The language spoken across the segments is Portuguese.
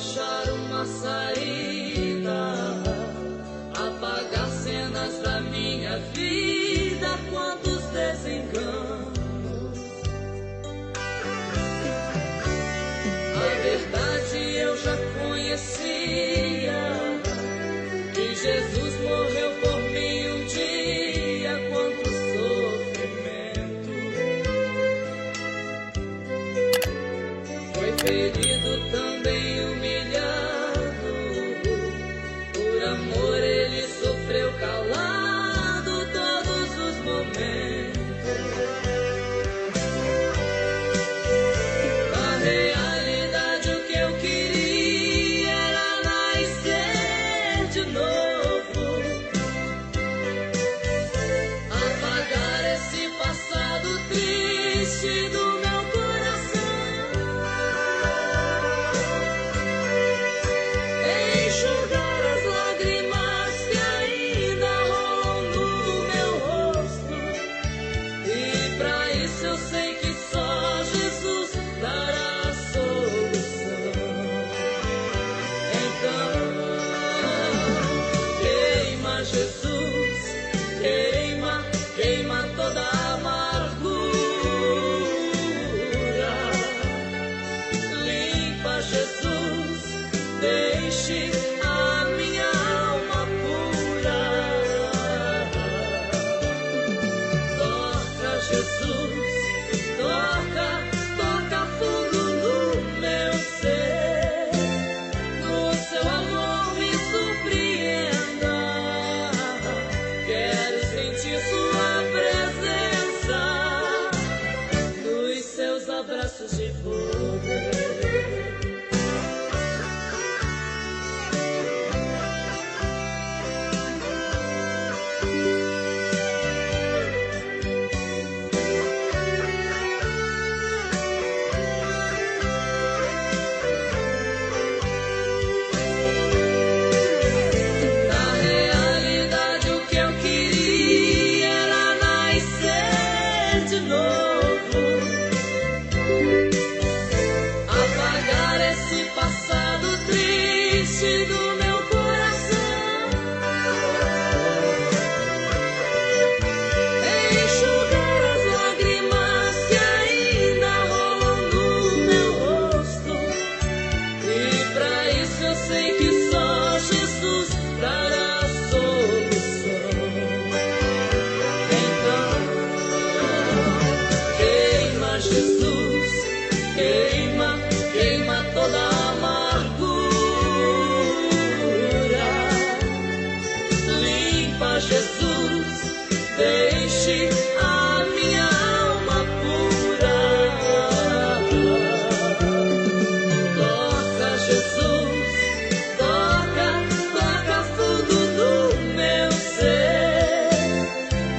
achar uma saída, apagar cenas da minha vida, quantos desenganos. A verdade eu já conhecia, que Jesus morreu por mim um dia, quanto sofrimento. Foi ferido, também humilhado, por amor ele sofreu calado todos os momentos. Na realidade o que eu queria era nascer de novo, apagar esse passado triste do meu coração, enxugar as lágrimas que ainda rolam no meu rosto. E pra isso eu sei que só Jesus dará a solução. Então, queima Jesus, queima, queima toda a amargura, limpa Jesus, deixe a minha alma pura. Toca Jesus, toca, toca fundo no meu ser, no seu amor me surpreenda. Quero sentir sua presença, nos seus abraços de poder. Na realidade o que eu queria era nascer de novo, apagar esse passado triste do meu coração, enxugar as lágrimas que ainda rolam no meu rosto. E pra isso eu sei que só Jesus dará a solução. Então, queima Jesus, queima, queima toda a amargura, limpa Jesus, deixe a minha alma pura. Toca Jesus, toca, toca fundo do meu ser,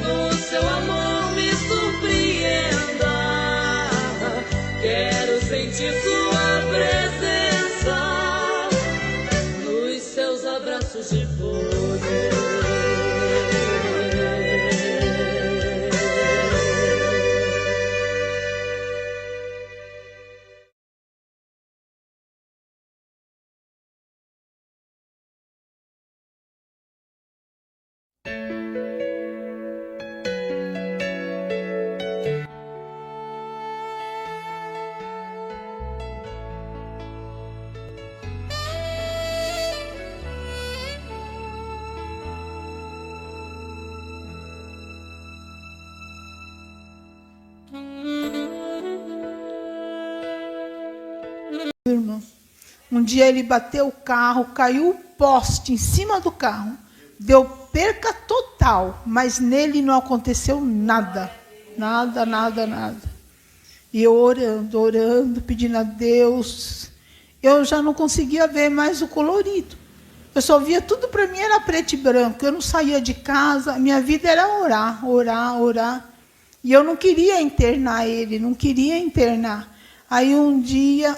no seu amor me surpreenda. Quero sentir sua presença, nos seus abraços de poder. Irmão, um dia ele bateu o carro, caiu o poste em cima do carro, deu perca total, mas nele não aconteceu nada, nada, nada, nada. E eu orando, orando, pedindo a Deus, eu já não conseguia ver mais o colorido. Eu só via tudo para mim era preto e branco. Eu não saía de casa, minha vida era orar, orar, orar. E eu não queria internar ele, não queria internar. Aí um dia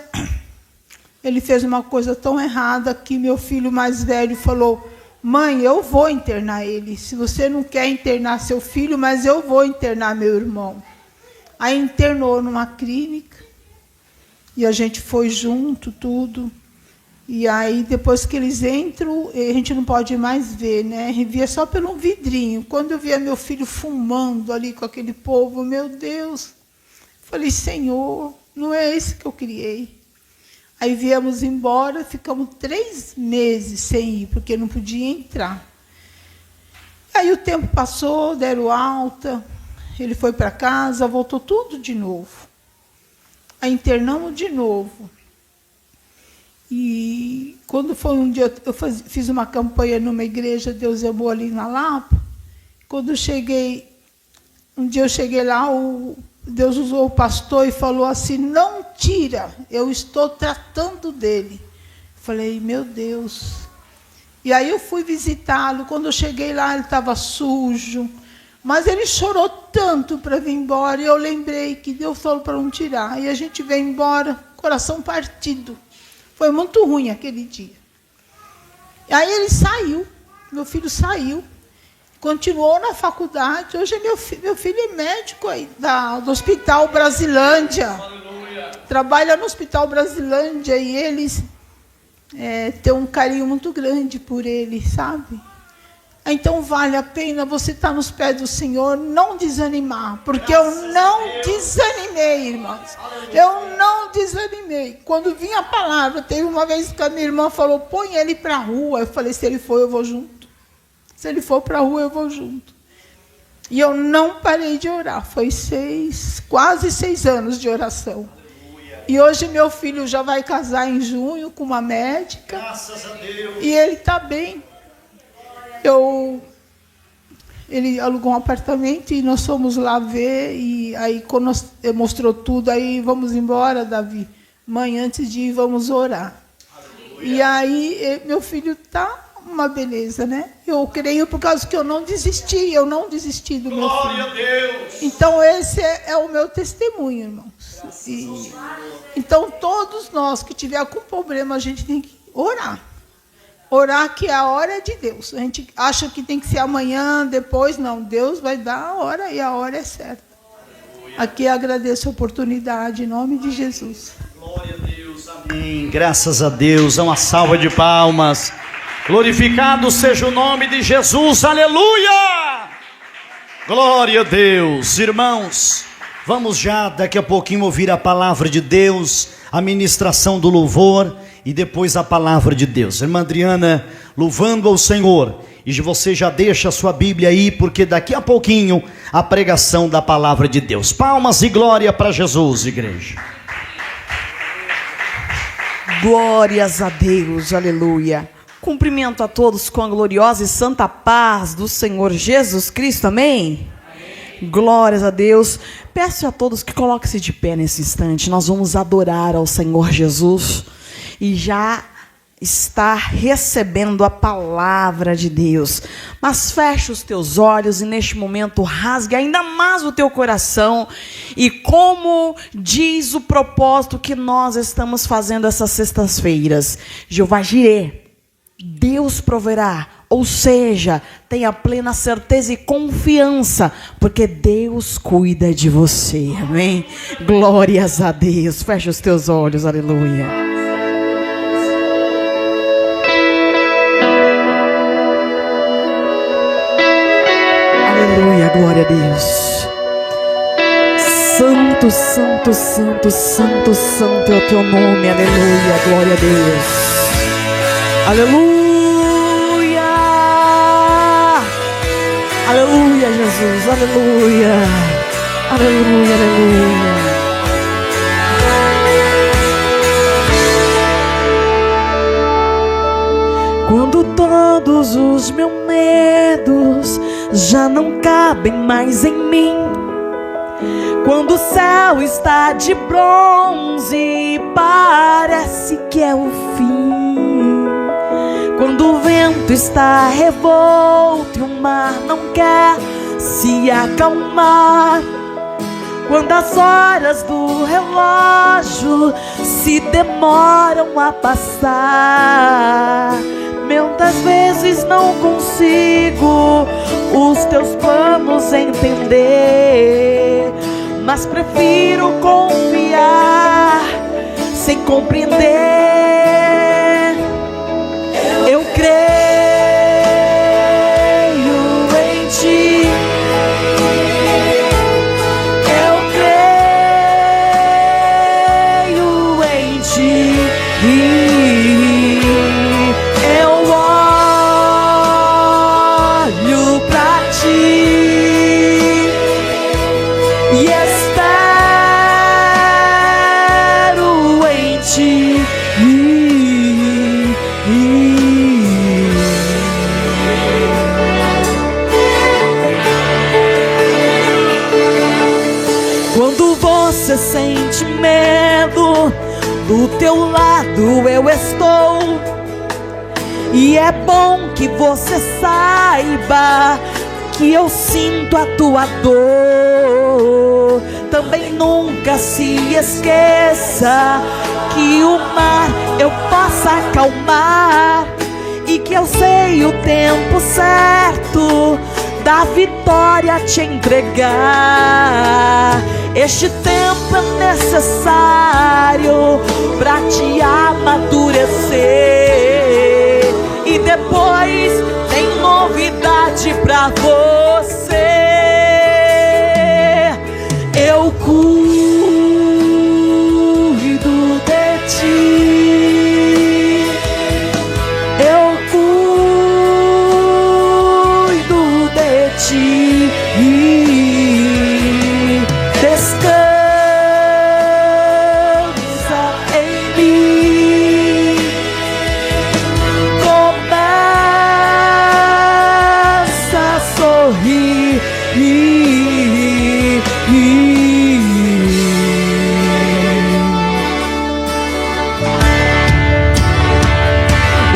ele fez uma coisa tão errada que meu filho mais velho falou: mãe, eu vou internar ele. Se você não quer internar seu filho, mas eu vou internar meu irmão. Aí internou numa clínica. E a gente foi junto, tudo. E aí, depois que eles entram, a gente não pode mais ver, né? Via só pelo vidrinho. Quando eu via meu filho fumando ali com aquele povo, meu Deus, falei, Senhor, não é esse que eu criei. Aí viemos embora, ficamos 3 meses sem ir, porque não podia entrar. Aí o tempo passou, deram alta, ele foi para casa, voltou tudo de novo. Aí internamos de novo. E quando foi um dia, eu fiz uma campanha numa igreja, Deus amou ali na Lapa. Quando eu cheguei, um dia eu cheguei lá, Deus usou o pastor e falou assim, não tira, eu estou tratando dele. Falei, meu Deus. E aí eu fui visitá-lo, quando eu cheguei lá ele estava sujo, mas ele chorou tanto para vir embora, e eu lembrei que Deus falou para não tirar. E a gente veio embora, coração partido. Foi muito ruim aquele dia. E aí ele saiu, meu filho saiu, continuou na faculdade. Hoje meu filho é médico aí, do Hospital Brasilândia. Aleluia. Trabalha no Hospital Brasilândia e eles têm um carinho muito grande por ele, sabe? Então vale a pena você estar nos pés do Senhor, não desanimar, porque eu não desanimei, irmãos. Eu não desanimei. Quando vinha a palavra, teve uma vez que a minha irmã falou, põe ele para a rua. Eu falei, se ele for, eu vou junto. Se ele for para a rua, eu vou junto. E eu não parei de orar. Foi quase 6 anos de oração. E hoje meu filho já vai casar em junho com uma médica. Graças a Deus. E ele está bem. Ele alugou um apartamento e nós fomos lá ver, e aí quando mostrou tudo, aí vamos embora, Davi. Mãe, antes de ir, vamos orar. Aleluia. E aí meu filho está uma beleza, né? Eu creio por causa que eu não desisti do meu filho. Glória a Deus! Então esse é o meu testemunho, irmãos. Então todos nós que tiver algum problema, a gente tem que orar. Orar que a hora é de Deus. A gente acha que tem que ser amanhã, depois. Não, Deus vai dar a hora e a hora é certa. Aqui agradeço a oportunidade, em nome de Jesus. Glória a Deus, amém. Graças a Deus, uma salva de palmas. Glorificado seja o nome de Jesus, aleluia! Glória a Deus, irmãos. Vamos já daqui a pouquinho ouvir a palavra de Deus, a ministração do louvor e depois a palavra de Deus. Irmã Adriana, louvando ao Senhor. E você já deixa a sua Bíblia aí, porque daqui a pouquinho a pregação da palavra de Deus. Palmas e glória para Jesus, igreja. Glórias a Deus, aleluia. Cumprimento a todos com a gloriosa e santa paz do Senhor Jesus Cristo, amém? Amém. Glórias a Deus. Peço a todos que coloquem-se de pé nesse instante. Nós vamos adorar ao Senhor Jesus e já está recebendo a palavra de Deus. Mas feche os teus olhos e neste momento rasgue ainda mais o teu coração. E como diz o propósito que nós estamos fazendo essas sextas-feiras, Jeová Jireh, Deus proverá, ou seja, tenha plena certeza e confiança, porque Deus cuida de você, amém? Glórias a Deus. Fecha os teus olhos, aleluia. Aleluia, glória a Deus. Santo, santo, santo, santo, santo é o teu nome, aleluia, glória a Deus. Aleluia! Aleluia, Jesus, aleluia! Aleluia, aleluia! Quando todos os meus medos já não cabem mais em mim, quando o céu está de bronze e parece que é o fim, quando o vento está revolto e o mar não quer se acalmar, quando as horas do relógio se demoram a passar, muitas vezes não consigo os teus planos entender, mas prefiro confiar sem compreender. você sente medo, do teu lado eu estou. E é bom que você saiba que eu sinto a tua dor. Também nunca se esqueça que o mar eu posso acalmar, e que eu sei o tempo certo da vitória te entregar. Este tempo é necessário pra te amadurecer, e depois tem novidade pra você. Eu cuido de ti, eu cuido de ti. Descansa em mim, começa a sorrir.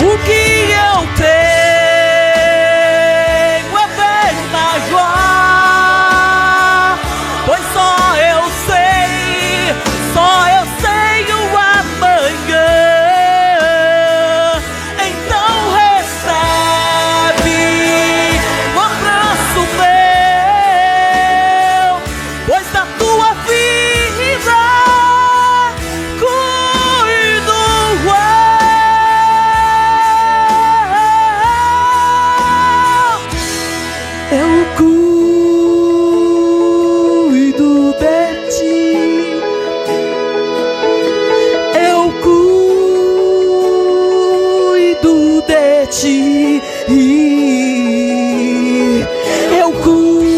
O que eu tenho é bem maior, pois só eu sei o amanhã. Então recebe o abraço meu, pois da tua vida cuido eu cuido de ti, eu cuido de ti, eu cuido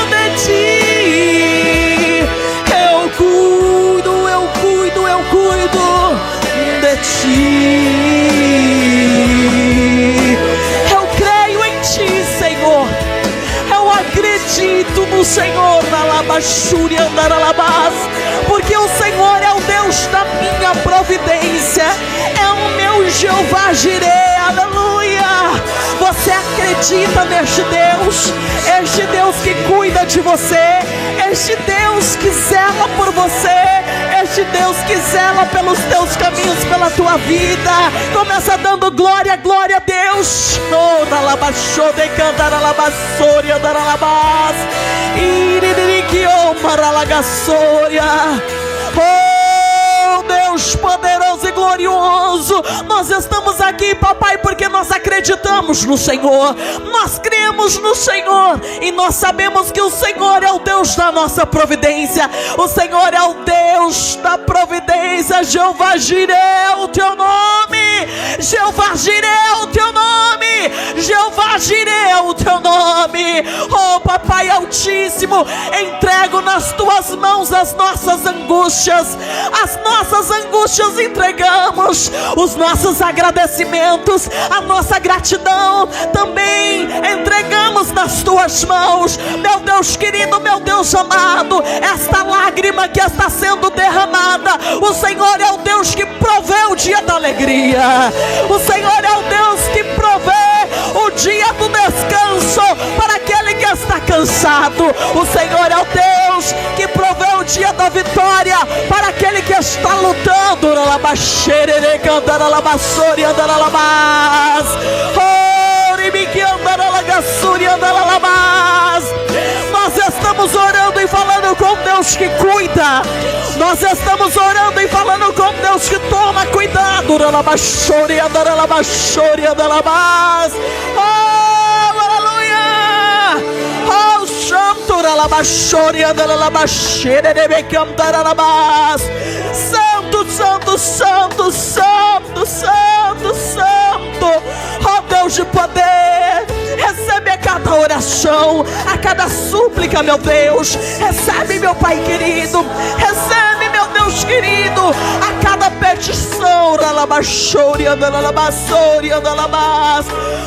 de ti, eu cuido de ti. Eu creio em ti, Senhor. Eu acredito no Senhor, porque o Senhor é o Deus da minha providência, é o meu Jeová Jireh, aleluia. Você acredita neste Deus? Este Deus que cuida de você, este Deus que zela por você, este Deus que zela pelos teus caminhos, pela tua vida. Começa dando glória, glória a Deus. Oh, dalabachô de cantar alabaçoria, daralabás, iririquio maralagaçoria. Oh, Deus poderoso e glorioso, nós estamos aqui, papai, porque nós acreditamos no Senhor, nós cremos no Senhor, e nós sabemos que o Senhor é o Deus da nossa providência, o Senhor é o Deus da providência. Jeová Jireh é o teu nome, Jeová Jireh é o teu nome, Jeová Jireh é o teu nome. Oh, papai altíssimo, entrego nas tuas mãos as nossas angústias entregamos, os nossos agradecimentos, a nossa gratidão também entregamos nas tuas mãos, meu Deus querido, meu Deus amado. Esta lágrima que está sendo derramada, o Senhor é o Deus que provê o dia da alegria, o Senhor é o Deus que provê o dia do descanso para aquele que está cansado, o Senhor é o Deus que provê o dia da vitória para aquele que está lutando. Nós estamos orando e falando com Deus que cuida, nós estamos orando e falando com Deus que toma cuidado. Oh, aleluia! Oh, santo, santo, santo, santo, santo, santo. Oh, Deus de poder, recebe a cada oração, a cada súplica, meu Deus. Recebe, meu Pai querido, recebe, meu Deus Deus querido, a cada petição.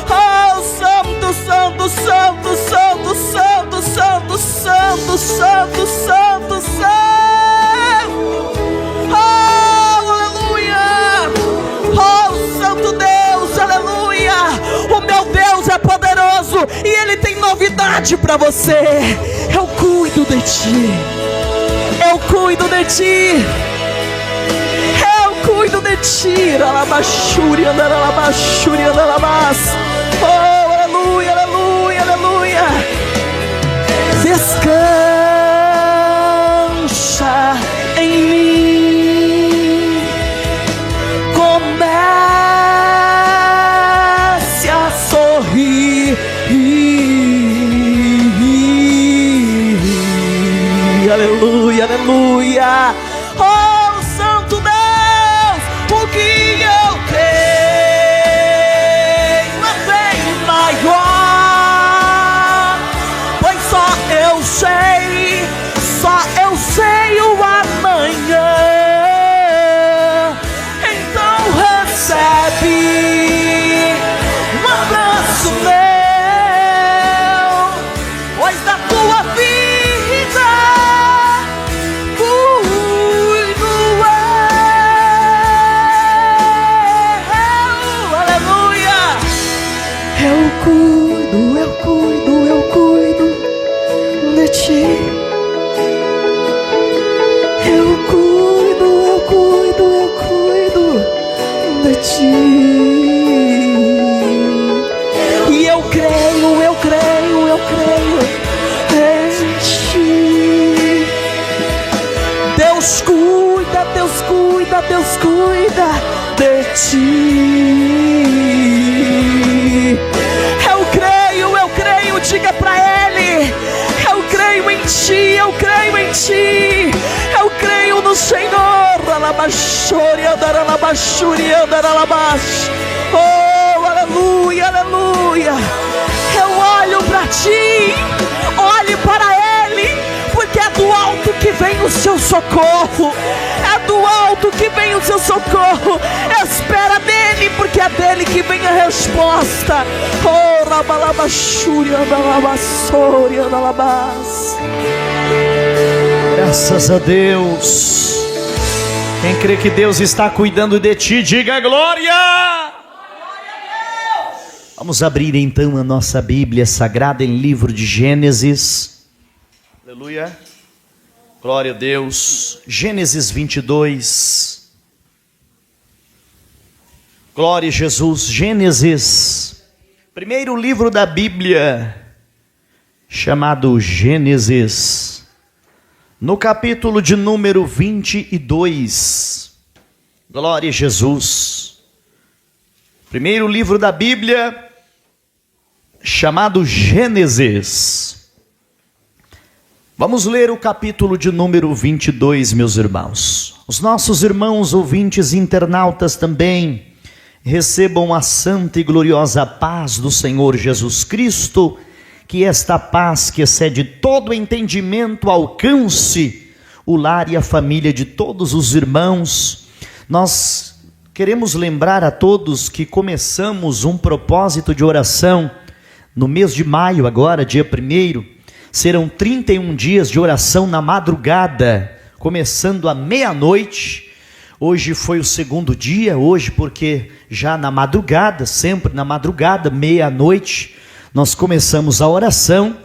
Oh, santo, santo, santo, santo, santo, santo, santo, santo, santo, santo. Oh, aleluia. Oh, santo Deus, aleluia. O meu Deus é poderoso e Ele tem novidade para você. Eu cuido de ti. Eu cuido de ti. Eu cuido de ti. Oh, aleluia, aleluia, aleluia. Descansa em mim. Comece a sorrir. Aleluia, aleluia. Oh, santo Deus, o que eu tenho é bem maior, pois só eu sei o amanhã. Então recebe um abraço meu, pois da tua vida cuido eu. Aleluia. Eu cuido de ti. Eu cuido de ti. E eu creio em ti. Deus cuida de ti. Eu creio, diga pra Ele. Eu creio em ti. Eu creio no Senhor. Oh, aleluia, aleluia. Eu olho para ti, olhe para Ele, porque é do alto que vem o seu socorro. É do alto que vem o seu socorro. Espera nele, porque é dele que vem a resposta. Oh, rabalabashúria, andalabassória, andalabás. Graças a Deus. Quem crê que Deus está cuidando de ti, diga glória. Vamos abrir então a nossa Bíblia Sagrada em livro de Gênesis. Aleluia. Glória a Deus. Gênesis 22. Glória a Jesus. Gênesis. Primeiro livro da Bíblia, chamado Gênesis. No capítulo de número 22. Glória a Jesus. Primeiro livro da Bíblia, chamado Gênesis. Vamos ler o capítulo de número 22, meus irmãos. Os nossos irmãos ouvintes internautas também recebam a santa e gloriosa paz do Senhor Jesus Cristo. Que esta paz que excede todo entendimento alcance o lar e a família de todos os irmãos. Nós queremos lembrar a todos que começamos um propósito de oração no mês de maio, agora, dia 1º. Serão 31 dias de oração na madrugada, começando à meia-noite. Hoje foi o segundo dia, hoje porque já na madrugada, sempre na madrugada, meia-noite, nós começamos a oração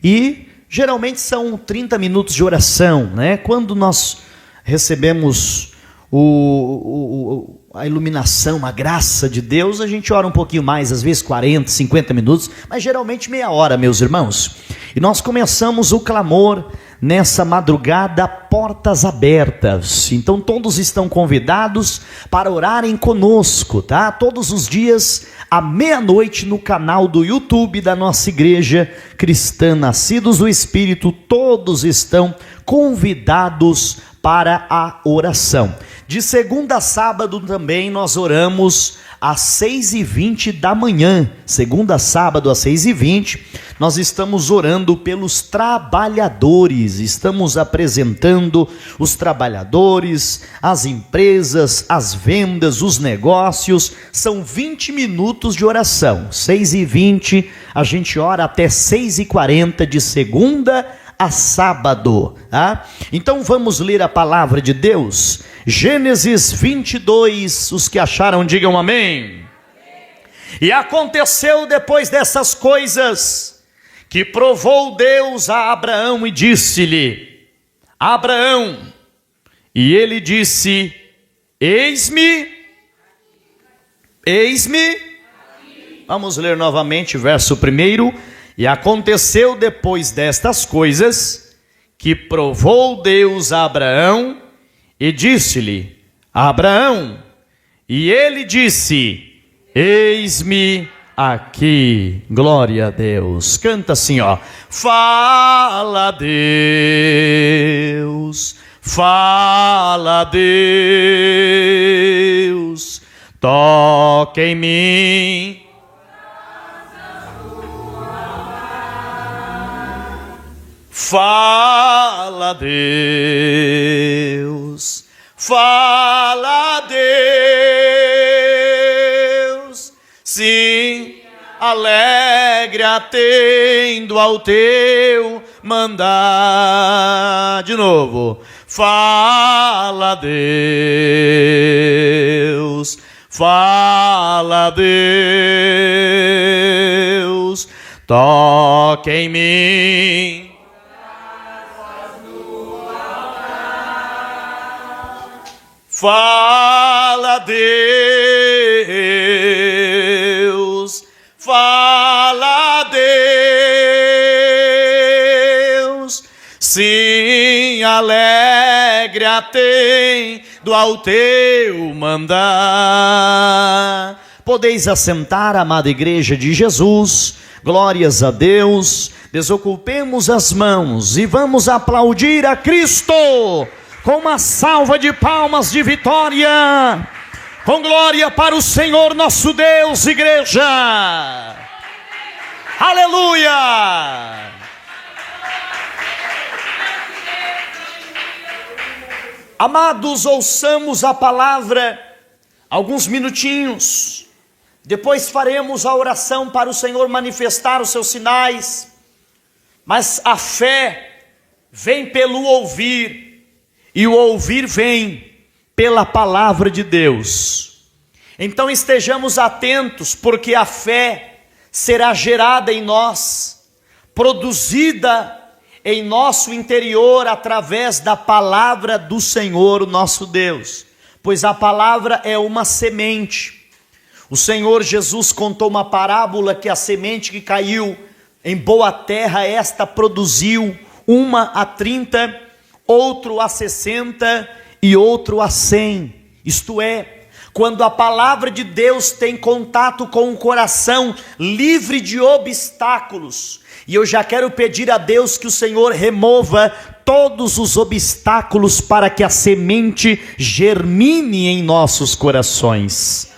e geralmente são 30 minutos de oração, né? Quando nós recebemos a iluminação, a graça de Deus, a gente ora um pouquinho mais, às vezes 40, 50 minutos, mas geralmente meia hora, meus irmãos. E nós começamos o clamor nessa madrugada, portas abertas. Então todos estão convidados para orarem conosco, tá? Todos os dias à meia-noite no canal do YouTube da nossa igreja cristã Nascidos do Espírito, todos estão convidados para a oração. De segunda a sábado também nós oramos às 6h20 da manhã, segunda a sábado às 6h20, nós estamos orando pelos trabalhadores, estamos apresentando os trabalhadores, as empresas, as vendas, os negócios. São 20 minutos de oração, 6h20, a gente ora até 6h40 de segunda a sábado, tá? Então vamos ler a palavra de Deus, Gênesis 22, os que acharam digam amém. E aconteceu depois dessas coisas, que provou Deus a Abraão e disse-lhe: Abraão, e ele disse: eis-me. Vamos ler novamente, verso 1. E aconteceu depois destas coisas, que provou Deus a Abraão e disse-lhe: Abraão, e ele disse: eis-me aqui. Glória a Deus. Canta assim, ó: fala Deus, fala Deus, toca em mim. Fala Deus, fala Deus, sim, alegre atendo ao teu mandar. De novo, fala Deus, fala Deus, toca em mim. Fala Deus, fala Deus, sim, alegre atendo ao teu mandar. Podeis assentar, amada igreja de Jesus, glórias a Deus. Desocupemos as mãos e vamos aplaudir a Cristo com uma salva de palmas de vitória, com glória para o Senhor nosso Deus, igreja. Aleluia! Amados, ouçamos a palavra alguns minutinhos, depois faremos a oração para o Senhor manifestar os seus sinais, mas a fé vem pelo ouvir, e o ouvir vem pela palavra de Deus. Então estejamos atentos, porque a fé será gerada em nós, produzida em nosso interior através da palavra do Senhor, o nosso Deus. Pois a palavra é uma semente. O Senhor Jesus contou uma parábola que a semente que caiu em boa terra, esta produziu uma a 30, outro a 60 e outro a 100. Isto é, quando a palavra de Deus tem contato com o coração livre de obstáculos, e eu já quero pedir a Deus que o Senhor remova todos os obstáculos para que a semente germine em nossos corações,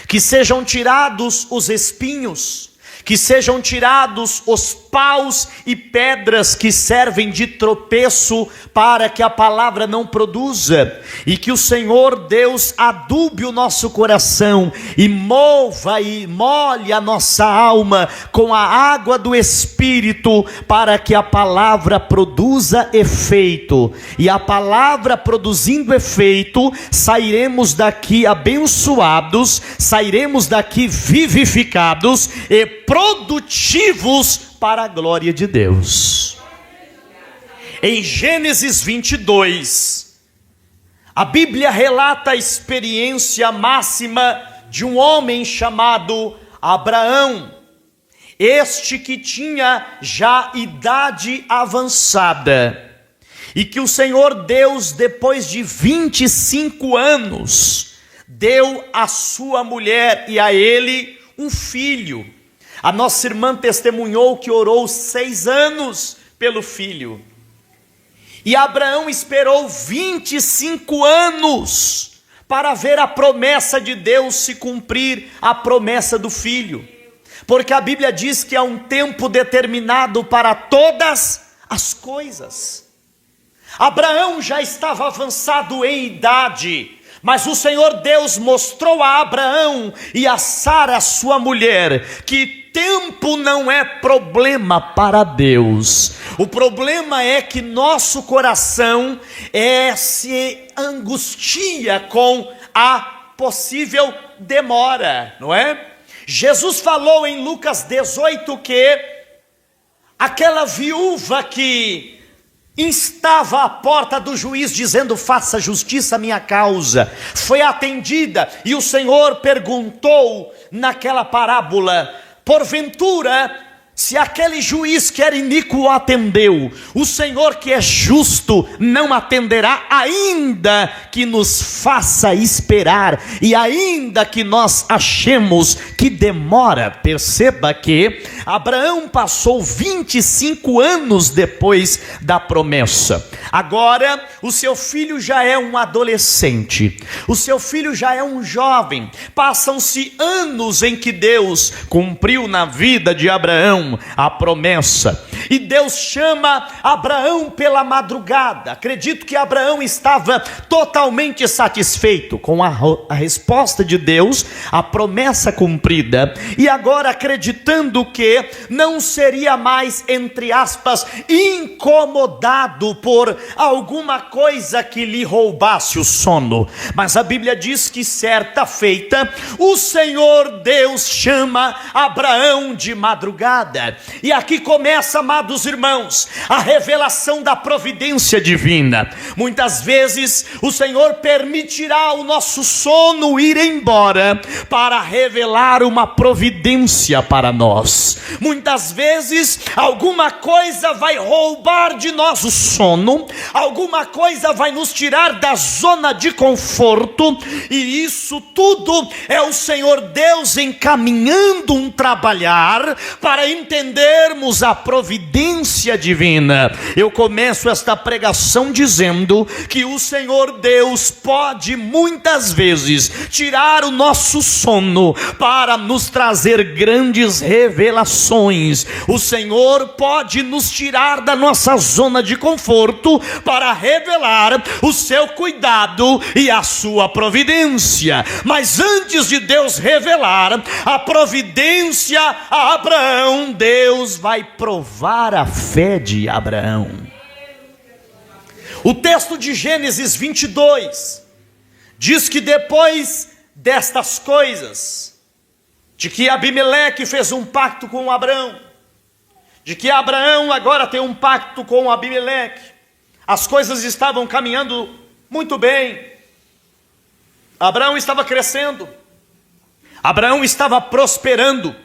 que sejam tirados os espinhos, que sejam tirados os paus e pedras que servem de tropeço para que a palavra não produza, e que o Senhor Deus adube o nosso coração e mova e molhe a nossa alma com a água do Espírito, para que a palavra produza efeito, e a palavra produzindo efeito, sairemos daqui abençoados, sairemos daqui vivificados e produtivos para a glória de Deus. Em Gênesis 22, a Bíblia relata a experiência máxima de um homem chamado Abraão, este que tinha já idade avançada, e que o Senhor Deus, depois de 25 anos, deu à sua mulher e a ele um filho. A nossa irmã testemunhou que orou 6 anos pelo filho. E Abraão esperou 25 anos para ver a promessa de Deus se cumprir, a promessa do filho. Porque a Bíblia diz que há um tempo determinado para todas as coisas. Abraão já estava avançado em idade, mas o Senhor Deus mostrou a Abraão e a Sara, sua mulher, que tempo não é problema para Deus. O problema é que nosso coração se angustia com a possível demora, não é? Jesus falou em Lucas 18 que aquela viúva que estava à porta do juiz dizendo: faça justiça à minha causa, foi atendida, e o Senhor perguntou naquela parábola: porventura, se aquele juiz que era iníquo atendeu, o Senhor que é justo não atenderá, ainda que nos faça esperar, e ainda que nós achemos que demora? Perceba que Abraão passou 25 anos depois da promessa. Agora o seu filho já é um adolescente, o seu filho já é um jovem. Passam-se anos em que Deus cumpriu na vida de Abraão a promessa, e Deus chama Abraão pela madrugada. Acredito que Abraão estava totalmente satisfeito com a resposta de Deus, a promessa cumprida, e agora acreditando que não seria mais, entre aspas, incomodado por alguma coisa que lhe roubasse o sono. Mas a Bíblia diz que certa feita o Senhor Deus chama Abraão de madrugada. E aqui começa, amados irmãos, a revelação da providência divina. Muitas vezes o Senhor permitirá o nosso sono ir embora para revelar uma providência para nós. Muitas vezes alguma coisa vai roubar de nós o sono, alguma coisa vai nos tirar da zona de conforto, e isso tudo é o Senhor Deus encaminhando um trabalhar para entendermos a providência divina. Eu começo esta pregação dizendo que o Senhor Deus pode muitas vezes tirar o nosso sono para nos trazer grandes revelações. O Senhor pode nos tirar da nossa zona de conforto para revelar o seu cuidado e a sua providência. Mas antes de Deus revelar a providência a Abraão, Deus vai provar a fé de Abraão. O texto de Gênesis 22 diz que depois destas coisas, de que Abimeleque fez um pacto com Abraão, de que Abraão agora tem um pacto com Abimeleque, as coisas estavam caminhando muito bem. Abraão estava crescendo, Abraão estava prosperando,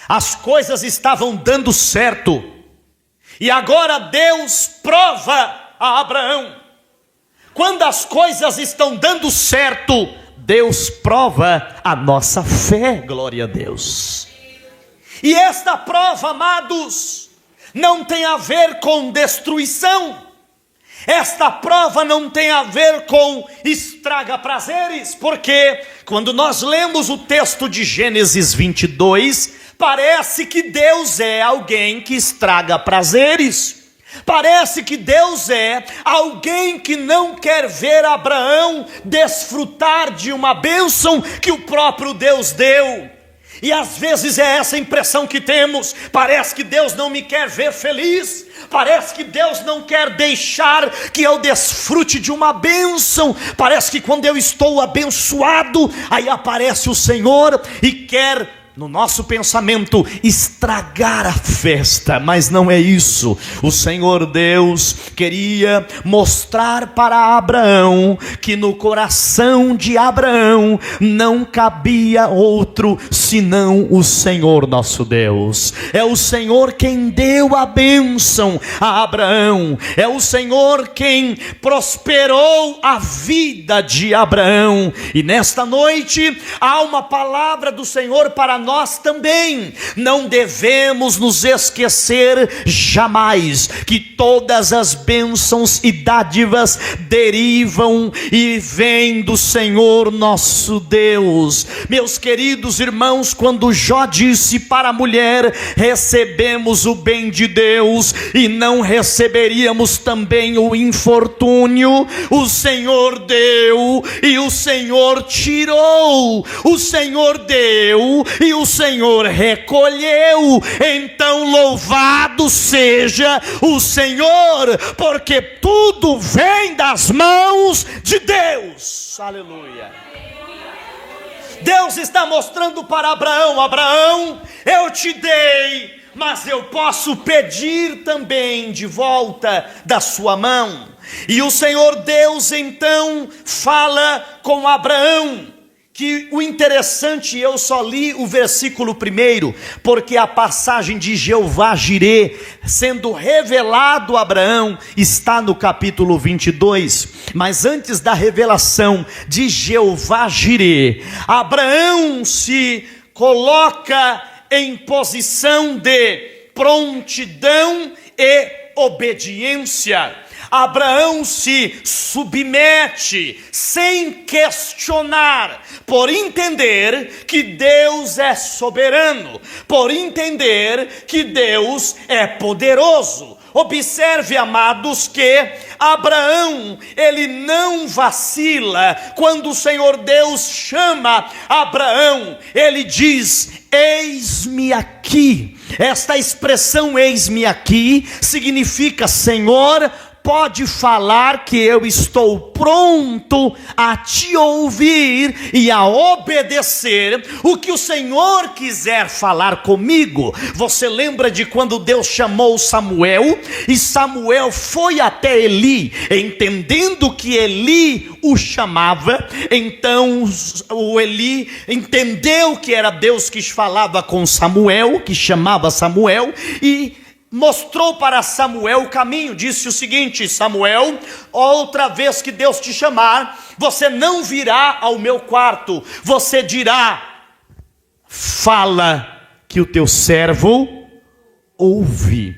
as coisas estavam dando certo, e agora Deus prova a Abraão. Quando as coisas estão dando certo, Deus prova a nossa fé, glória a Deus. E esta prova, amados, não tem a ver com destruição. Esta prova não tem a ver com estraga prazeres, porque quando nós lemos o texto de Gênesis 22, parece que Deus é alguém que estraga prazeres. Parece que Deus é alguém que não quer ver Abraão desfrutar de uma bênção que o próprio Deus deu. E às vezes é essa impressão que temos. Parece que Deus não me quer ver feliz, parece que Deus não quer deixar que eu desfrute de uma bênção. Parece que quando eu estou abençoado, aí aparece o Senhor e quer, no nosso pensamento, estragar a festa. Mas não é isso. O Senhor Deus queria mostrar para Abraão que no coração de Abraão não cabia outro senão o Senhor nosso Deus. É o Senhor quem deu a bênção a Abraão, é o Senhor quem prosperou a vida de Abraão. E nesta noite há uma palavra do Senhor para nós também. Não devemos nos esquecer jamais que todas as bênçãos e dádivas derivam e vêm do Senhor nosso Deus. Meus queridos irmãos, quando Jó disse para a mulher: recebemos o bem de Deus e não receberíamos também o infortúnio, o Senhor deu e o Senhor tirou, o Senhor deu e o Senhor recolheu. Então louvado seja o Senhor, porque tudo vem das mãos de Deus. Aleluia. Deus está mostrando para Abraão: Abraão, eu te dei, mas eu posso pedir também de volta da sua mão. E o Senhor Deus então fala com Abraão, que o interessante, eu só li o versículo 1, porque a passagem de Jeová Jirê sendo revelado a Abraão está no capítulo 22, mas antes da revelação de Jeová Jirê, Abraão se coloca em posição de prontidão e obediência. Abraão se submete sem questionar, por entender que Deus é soberano, por entender que Deus é poderoso. Observe, amados, que Abraão, ele não vacila. Quando o Senhor Deus chama Abraão, ele diz: eis-me aqui. Esta expressão eis-me aqui significa: Senhor, pode falar que eu estou pronto a te ouvir e a obedecer o que o Senhor quiser falar comigo. Você lembra de quando Deus chamou Samuel e Samuel foi até Eli, entendendo que Eli o chamava? Então o Eli entendeu que era Deus que falava com Samuel, que chamava Samuel, e mostrou para Samuel o caminho. Disse o seguinte: Samuel, outra vez que Deus te chamar, você não virá ao meu quarto, você dirá: fala que o teu servo ouve.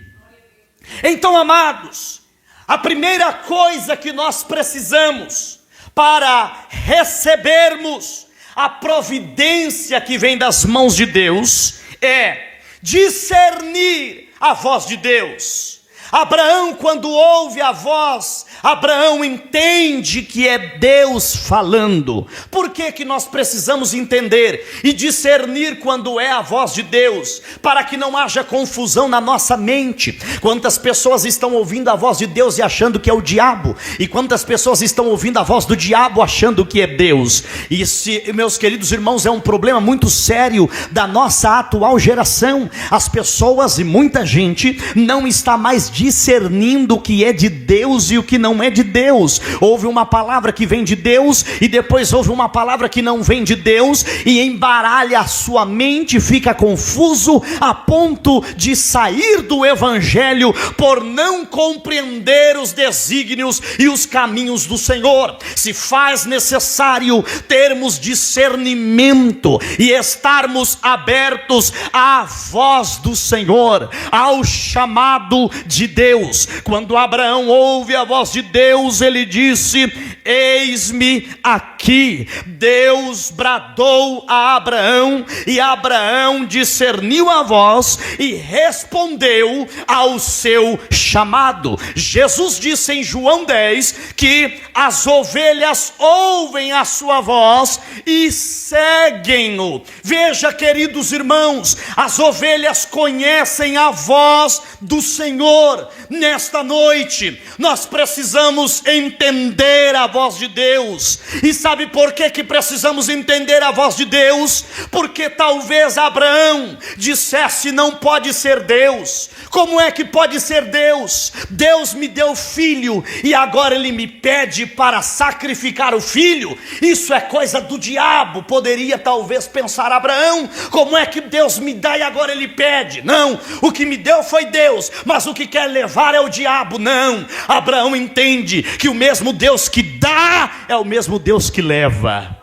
Então, amados, a primeira coisa que nós precisamos para recebermos a providência que vem das mãos de Deus é discernir a voz de Deus. Abraão, quando ouve a voz, Abraão entende que é Deus falando. Por que que nós precisamos entender e discernir quando é a voz de Deus? Para que não haja confusão na nossa mente. Quantas pessoas estão ouvindo a voz de Deus e achando que é o diabo? E quantas pessoas estão ouvindo a voz do diabo achando que é Deus? E se, meus queridos irmãos, é um problema muito sério da nossa atual geração. As pessoas e muita gente não está mais discernindo o que é de Deus e o que não é de Deus. Ouve uma palavra que vem de Deus e depois ouve uma palavra que não vem de Deus, e embaralha a sua mente, fica confuso a ponto de sair do evangelho por não compreender os desígnios e os caminhos do Senhor. Se faz necessário termos discernimento e estarmos abertos à voz do Senhor, ao chamado de Deus. Quando Abraão ouve a voz de Deus, ele disse: eis-me aqui. Deus bradou a Abraão e Abraão discerniu a voz e respondeu ao seu chamado. Jesus disse em João 10 que as ovelhas ouvem a sua voz e seguem-o. Veja, queridos irmãos, as ovelhas conhecem a voz do Senhor. Nesta noite nós precisamos entender a voz de Deus. E sabe por que precisamos entender a voz de Deus? Porque talvez Abraão dissesse: não pode ser Deus. Como é que pode ser Deus? Deus me deu filho e agora ele me pede para sacrificar o filho. Isso é coisa do diabo, poderia talvez pensar Abraão. Como é que Deus me dá e agora ele pede? Não, o que me deu foi Deus, mas o que quer levar é o diabo. Não, Abraão entende que o mesmo Deus que dá é o mesmo Deus que leva.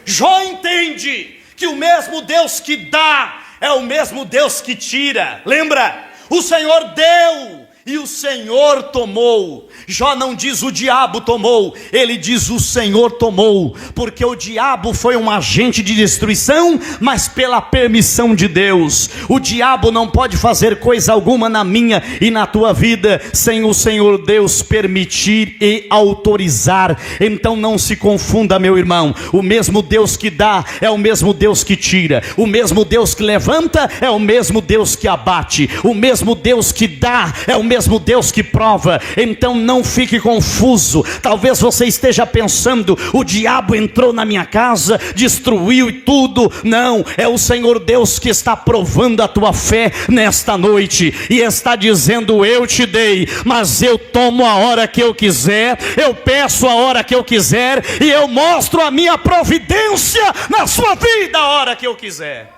Jó entende que o mesmo Deus que dá é o mesmo Deus que tira. Lembra? O Senhor deu e o Senhor tomou. Jó não diz o diabo tomou, ele diz o Senhor tomou, porque o diabo foi um agente de destruição, mas pela permissão de Deus. O diabo não pode fazer coisa alguma na minha e na tua vida sem o Senhor Deus permitir e autorizar. Então não se confunda, meu irmão, o mesmo Deus que dá é o mesmo Deus que tira, o mesmo Deus que levanta é o mesmo Deus que abate, o mesmo Deus que dá é o mesmo Deus que prova. Então não fique confuso. Talvez você esteja pensando: o diabo entrou na minha casa, destruiu tudo. Não, é o Senhor Deus que está provando a tua fé nesta noite e está dizendo: eu te dei, mas eu tomo a hora que eu quiser, eu peço a hora que eu quiser e eu mostro a minha providência na sua vida a hora que eu quiser.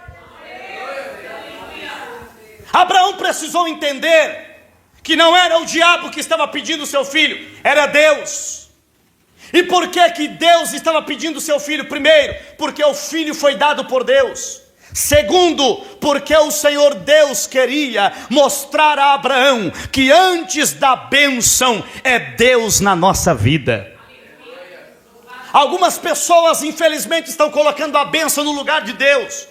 Abraão precisou entender que não era o diabo que estava pedindo seu filho, era Deus. E por que Deus estava pedindo seu filho? Primeiro, porque o filho foi dado por Deus. Segundo, porque o Senhor Deus queria mostrar a Abraão que antes da bênção é Deus na nossa vida. Algumas pessoas infelizmente estão colocando a bênção no lugar de Deus.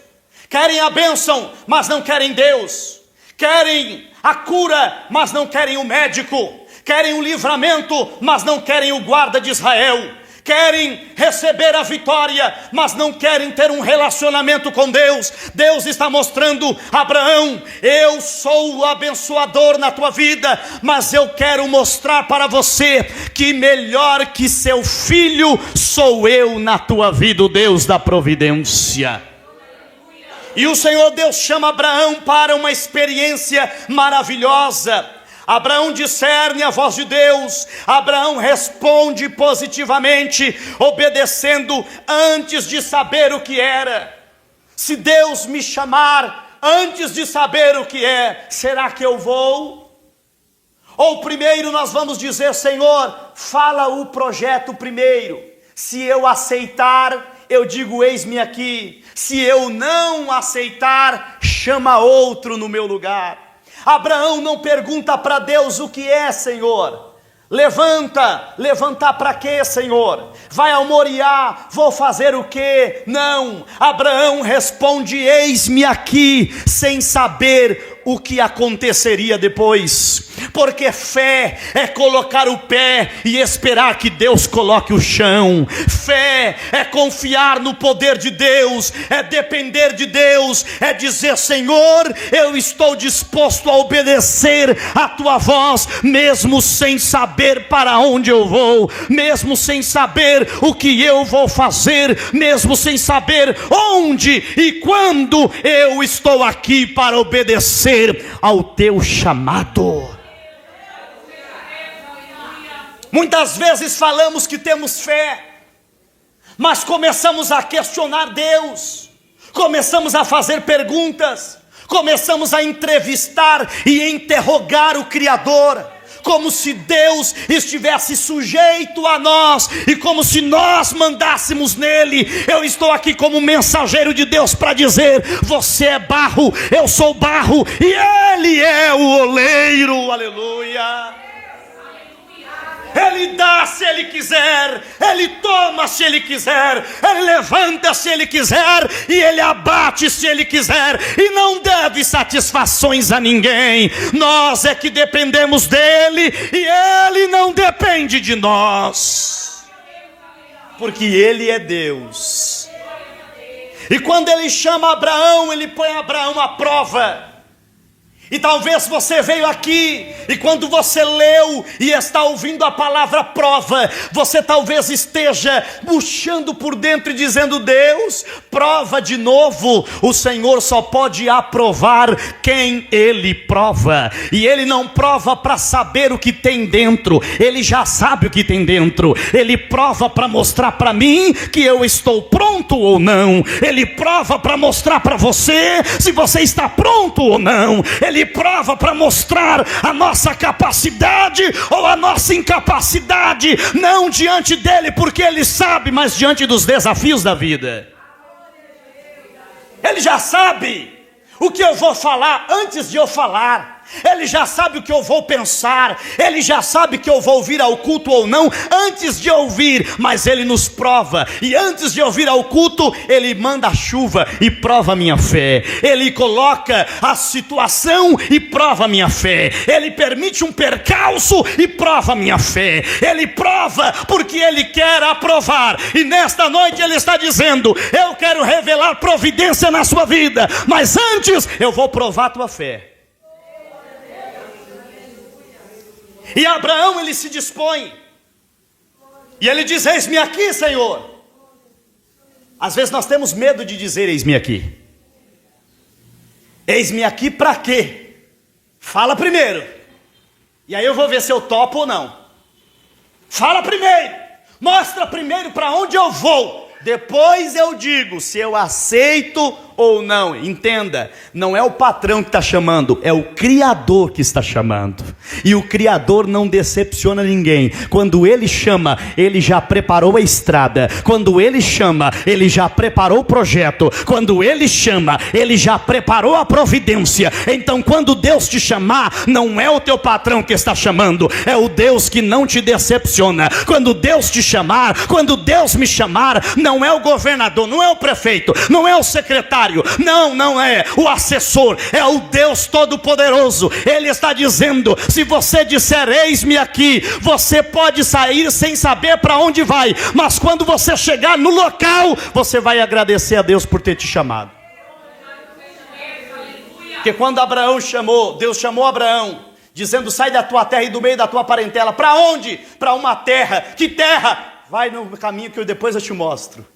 Querem a bênção, mas não querem Deus. Querem a cura, mas não querem o médico. Querem o livramento, mas não querem o guarda de Israel. Querem receber a vitória, mas não querem ter um relacionamento com Deus. Deus está mostrando: Abraão, eu sou o abençoador na tua vida, mas eu quero mostrar para você que melhor que seu filho sou eu na tua vida, o Deus da providência. E o Senhor Deus chama Abraão para uma experiência maravilhosa. Abraão discerne a voz de Deus. Abraão responde positivamente, obedecendo antes de saber o que era. Se Deus me chamar antes de saber o que é, será que eu vou? Ou primeiro nós vamos dizer: Senhor, fala o projeto primeiro. Se eu aceitar, eu digo: eis-me aqui. Se eu não aceitar, chama outro no meu lugar. Abraão não pergunta para Deus: o que é, Senhor? Levantar para quê, Senhor? Vai ao Moriá, vou fazer o quê? Não, Abraão responde: eis-me aqui, sem saber o que aconteceria depois. Porque fé é colocar o pé e esperar que Deus coloque o chão. Fé é confiar no poder de Deus, é depender de Deus, é dizer: Senhor, eu estou disposto a obedecer a tua voz, mesmo sem saber para onde eu vou, mesmo sem saber o que eu vou fazer, mesmo sem saber onde e quando. Eu estou aqui para obedecer ao teu chamado. Muitas vezes falamos que temos fé, mas começamos a questionar Deus, começamos a fazer perguntas, começamos a entrevistar e interrogar o Criador, como se Deus estivesse sujeito a nós e como se nós mandássemos nele. Eu estou aqui como mensageiro de Deus para dizer: você é barro, eu sou barro e ele é o oleiro. Aleluia. Ele dá se ele quiser, ele toma se ele quiser, ele levanta se ele quiser e ele abate se ele quiser, e não deve satisfações a ninguém. Nós é que dependemos dele e ele não depende de nós, porque ele é Deus. E quando ele chama Abraão, ele põe Abraão à prova. E talvez você veio aqui e quando você leu e está ouvindo a palavra prova, você talvez esteja murchando por dentro e dizendo: Deus, prova de novo. O Senhor só pode aprovar quem Ele prova. E Ele não prova para saber o que tem dentro, Ele já sabe o que tem dentro. Ele prova para mostrar para mim que eu estou pronto ou não. Ele prova para mostrar para você se você está pronto ou não. Ele prova para mostrar a nossa capacidade ou a nossa incapacidade, não diante dele porque ele sabe, mas diante dos desafios da vida. Ele já sabe o que eu vou falar antes de eu falar. Ele já sabe o que eu vou pensar. Ele já sabe que eu vou vir ao culto ou não antes de ouvir. Mas Ele nos prova. E antes de eu vir ao culto, Ele manda a chuva e prova a minha fé. Ele coloca a situação e prova a minha fé. Ele permite um percalço e prova a minha fé. Ele prova porque Ele quer aprovar. E nesta noite Ele está dizendo: eu quero revelar providência na sua vida, mas antes eu vou provar a tua fé. E Abraão, ele se dispõe, e ele diz: eis-me aqui, Senhor. Às vezes nós temos medo de dizer eis-me aqui. Eis-me aqui para quê? Fala primeiro, e aí eu vou ver se eu topo ou não. Fala primeiro, mostra primeiro para onde eu vou, depois eu digo se eu aceito ou não. Entenda, não é o patrão que está chamando, é o Criador que está chamando. E o Criador não decepciona ninguém. Quando Ele chama, Ele já preparou a estrada. Quando Ele chama, Ele já preparou o projeto. Quando Ele chama, Ele já preparou a providência. Então quando Deus te chamar, não é o teu patrão que está chamando, é o Deus que não te decepciona. Quando Deus te chamar, quando Deus me chamar, não é o governador, não é o prefeito, não é o secretário, não é o assessor, é o Deus Todo-Poderoso. Ele está dizendo: se você disser eis-me aqui, você pode sair sem saber para onde vai, mas quando você chegar no local, você vai agradecer a Deus por ter te chamado. Porque quando Abraão chamou, Deus chamou Abraão, dizendo: sai da tua terra e do meio da tua parentela. Para onde? Para uma terra. Que terra? Vai no caminho que depois eu te mostro.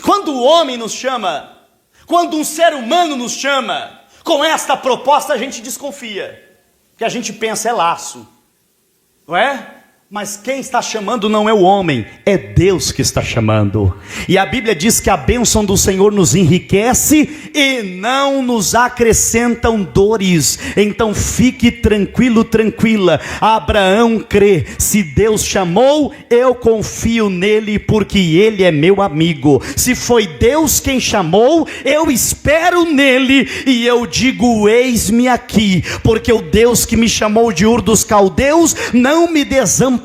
Quando o homem nos chama, quando um ser humano nos chama, com esta proposta a gente desconfia, que a gente pensa é laço, não é? Mas quem está chamando não é o homem, é Deus que está chamando. E a Bíblia diz que a bênção do Senhor nos enriquece e não nos acrescentam dores. Então fique tranquilo, tranquila. Abraão crê: se Deus chamou, eu confio nele, porque ele é meu amigo. Se foi Deus quem chamou, eu espero nele e eu digo: eis-me aqui, porque o Deus que me chamou de Ur dos Caldeus não me desamparou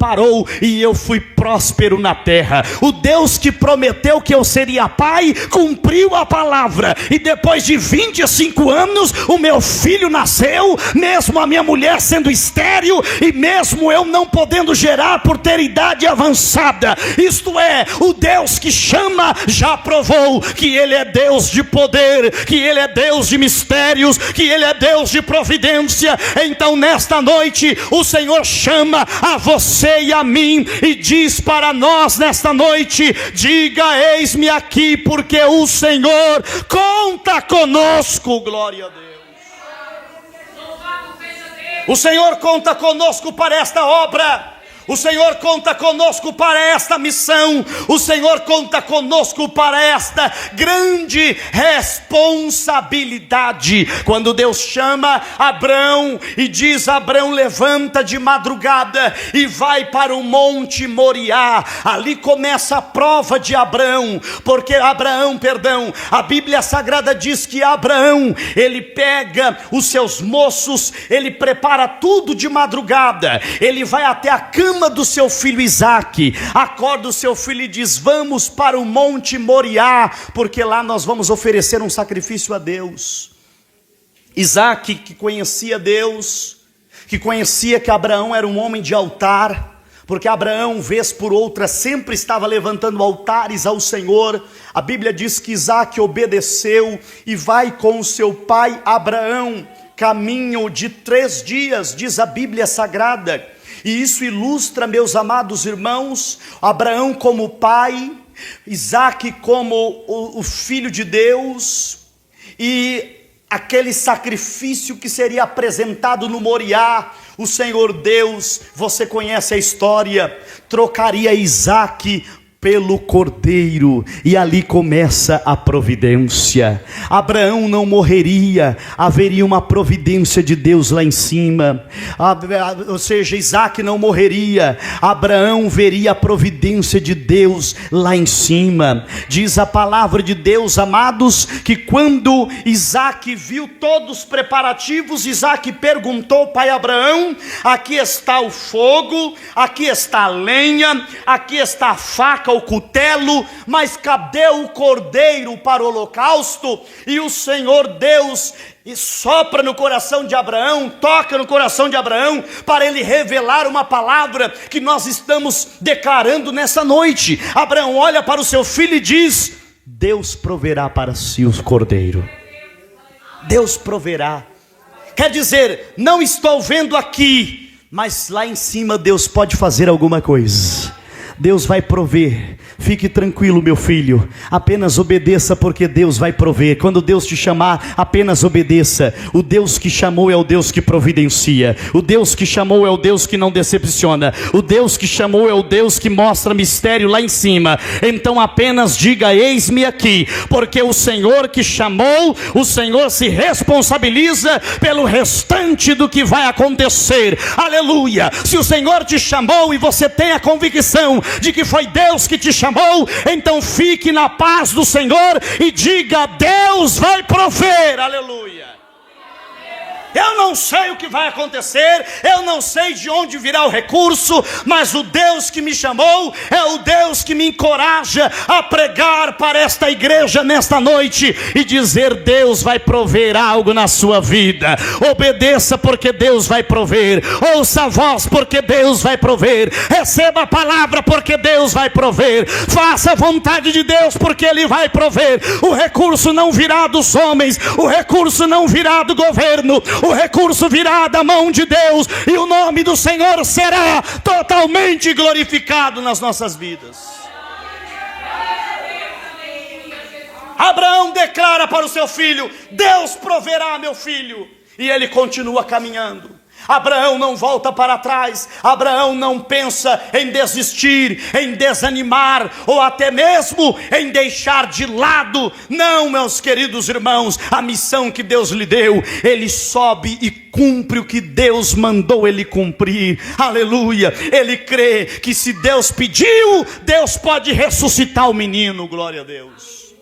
e eu fui próspero na terra. O Deus que prometeu que eu seria pai, cumpriu a palavra, e depois de 25 anos o meu filho nasceu, mesmo a minha mulher sendo estéril, e mesmo eu não podendo gerar por ter idade avançada. Isto é, o Deus que chama já provou que Ele é Deus de poder, que Ele é Deus de mistérios, que Ele é Deus de providência. Então nesta noite o Senhor chama a você e a mim e diz para nós nesta noite: diga eis-me aqui, porque o Senhor conta conosco. Glória a Deus. O Senhor conta conosco para esta obra. O Senhor conta conosco para esta missão. O Senhor conta conosco para esta grande responsabilidade. Quando Deus chama Abraão e diz: Abraão, levanta de madrugada e vai para o monte Moriá. Ali começa a prova de Abraão, porque a Bíblia Sagrada diz que Abraão, ele pega os seus moços, ele prepara tudo de madrugada, ele vai até a cama do seu filho Isaque, acorda o seu filho e diz: vamos para o monte Moriá, porque lá nós vamos oferecer um sacrifício a Deus. Isaque, que conhecia Deus, que conhecia que Abraão era um homem de altar, porque Abraão, vez por outra, sempre estava levantando altares ao Senhor. A Bíblia diz que Isaque obedeceu e vai com o seu pai Abraão, caminho de 3 dias, diz a Bíblia Sagrada. E isso ilustra, meus amados irmãos, Abraão como pai, Isaque como o filho de Deus, e aquele sacrifício que seria apresentado no Moriá. O Senhor Deus, você conhece a história, trocaria Isaque pelo cordeiro, e ali começa a providência. Abraão não morreria, haveria uma providência de Deus lá em cima. Ou seja, Isaac não morreria, Abraão veria a providência de Deus lá em cima. Diz a palavra de Deus, amados, que quando Isaac viu todos os preparativos, Isaac perguntou: pai Abraão, aqui está o fogo, aqui está a lenha, aqui está a faca, o cutelo, mas cadê o cordeiro para o holocausto? E o Senhor Deus sopra no coração de Abraão, toca no coração de Abraão, para ele revelar uma palavra que nós estamos declarando nessa noite. Abraão olha para o seu filho e diz: Deus proverá para si o cordeiro. Deus proverá. Quer dizer, não estou vendo aqui, mas lá em cima Deus pode fazer alguma coisa. Deus vai prover. Fique tranquilo, meu filho, apenas obedeça, porque Deus vai prover. Quando Deus te chamar, apenas obedeça. O Deus que chamou é o Deus que providencia. O Deus que chamou é o Deus que não decepciona. O Deus que chamou é o Deus que mostra mistério lá em cima. Então apenas diga: eis-me aqui, porque o Senhor que chamou, o Senhor se responsabiliza pelo restante do que vai acontecer. Aleluia! Se o Senhor te chamou e você tem a convicção de que foi Deus que te chamou, então fique na paz do Senhor e diga: Deus vai prover. Aleluia. Eu não sei o que vai acontecer, eu não sei de onde virá o recurso, mas o Deus que me chamou é o Deus que me encoraja a pregar para esta igreja nesta noite e dizer: Deus vai prover algo na sua vida. Obedeça, porque Deus vai prover. Ouça a voz, porque Deus vai prover. Receba a palavra, porque Deus vai prover. Faça a vontade de Deus, porque Ele vai prover. O recurso não virá dos homens, o recurso não virá do governo, o recurso virá da mão de Deus, e o nome do Senhor será totalmente glorificado nas nossas vidas. Abraão declara para o seu filho: Deus proverá, meu filho. E ele continua caminhando. Abraão não volta para trás. Abraão não pensa em desistir, em desanimar, ou até mesmo em deixar de lado. Não, meus queridos irmãos, a missão que Deus lhe deu, ele sobe e cumpre o que Deus mandou ele cumprir. Aleluia. Ele crê que se Deus pediu, Deus pode ressuscitar o menino. Glória a Deus.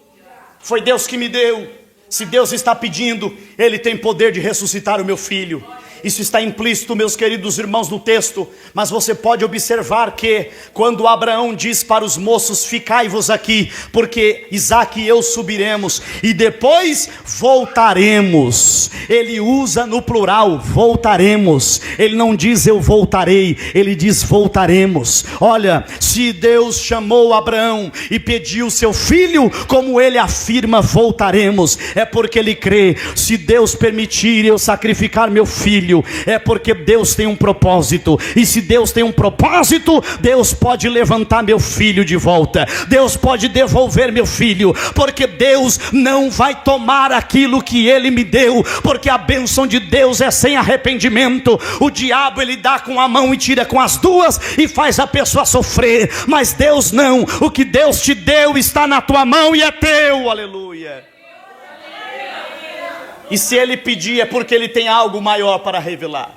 Foi Deus que me deu. Se Deus está pedindo, Ele tem poder de ressuscitar o meu filho. Isso está implícito, meus queridos irmãos, no texto. Mas você pode observar que quando Abraão diz para os moços: ficai-vos aqui, porque Isaac e eu subiremos e depois voltaremos. Ele usa no plural, voltaremos. Ele não diz eu voltarei, ele diz voltaremos. Olha, se Deus chamou Abraão e pediu seu filho, como ele afirma, voltaremos, é porque ele crê. Se Deus permitir eu sacrificar meu filho, é porque Deus tem um propósito. E se Deus tem um propósito, Deus pode levantar meu filho de volta. Deus pode devolver meu filho, porque Deus não vai tomar aquilo que Ele me deu, porque a bênção de Deus é sem arrependimento. O diabo ele dá com a mão e tira com as duas e faz a pessoa sofrer, mas Deus não. O que Deus te deu está na tua mão e é teu. Aleluia. E se Ele pedir, é porque Ele tem algo maior para revelar.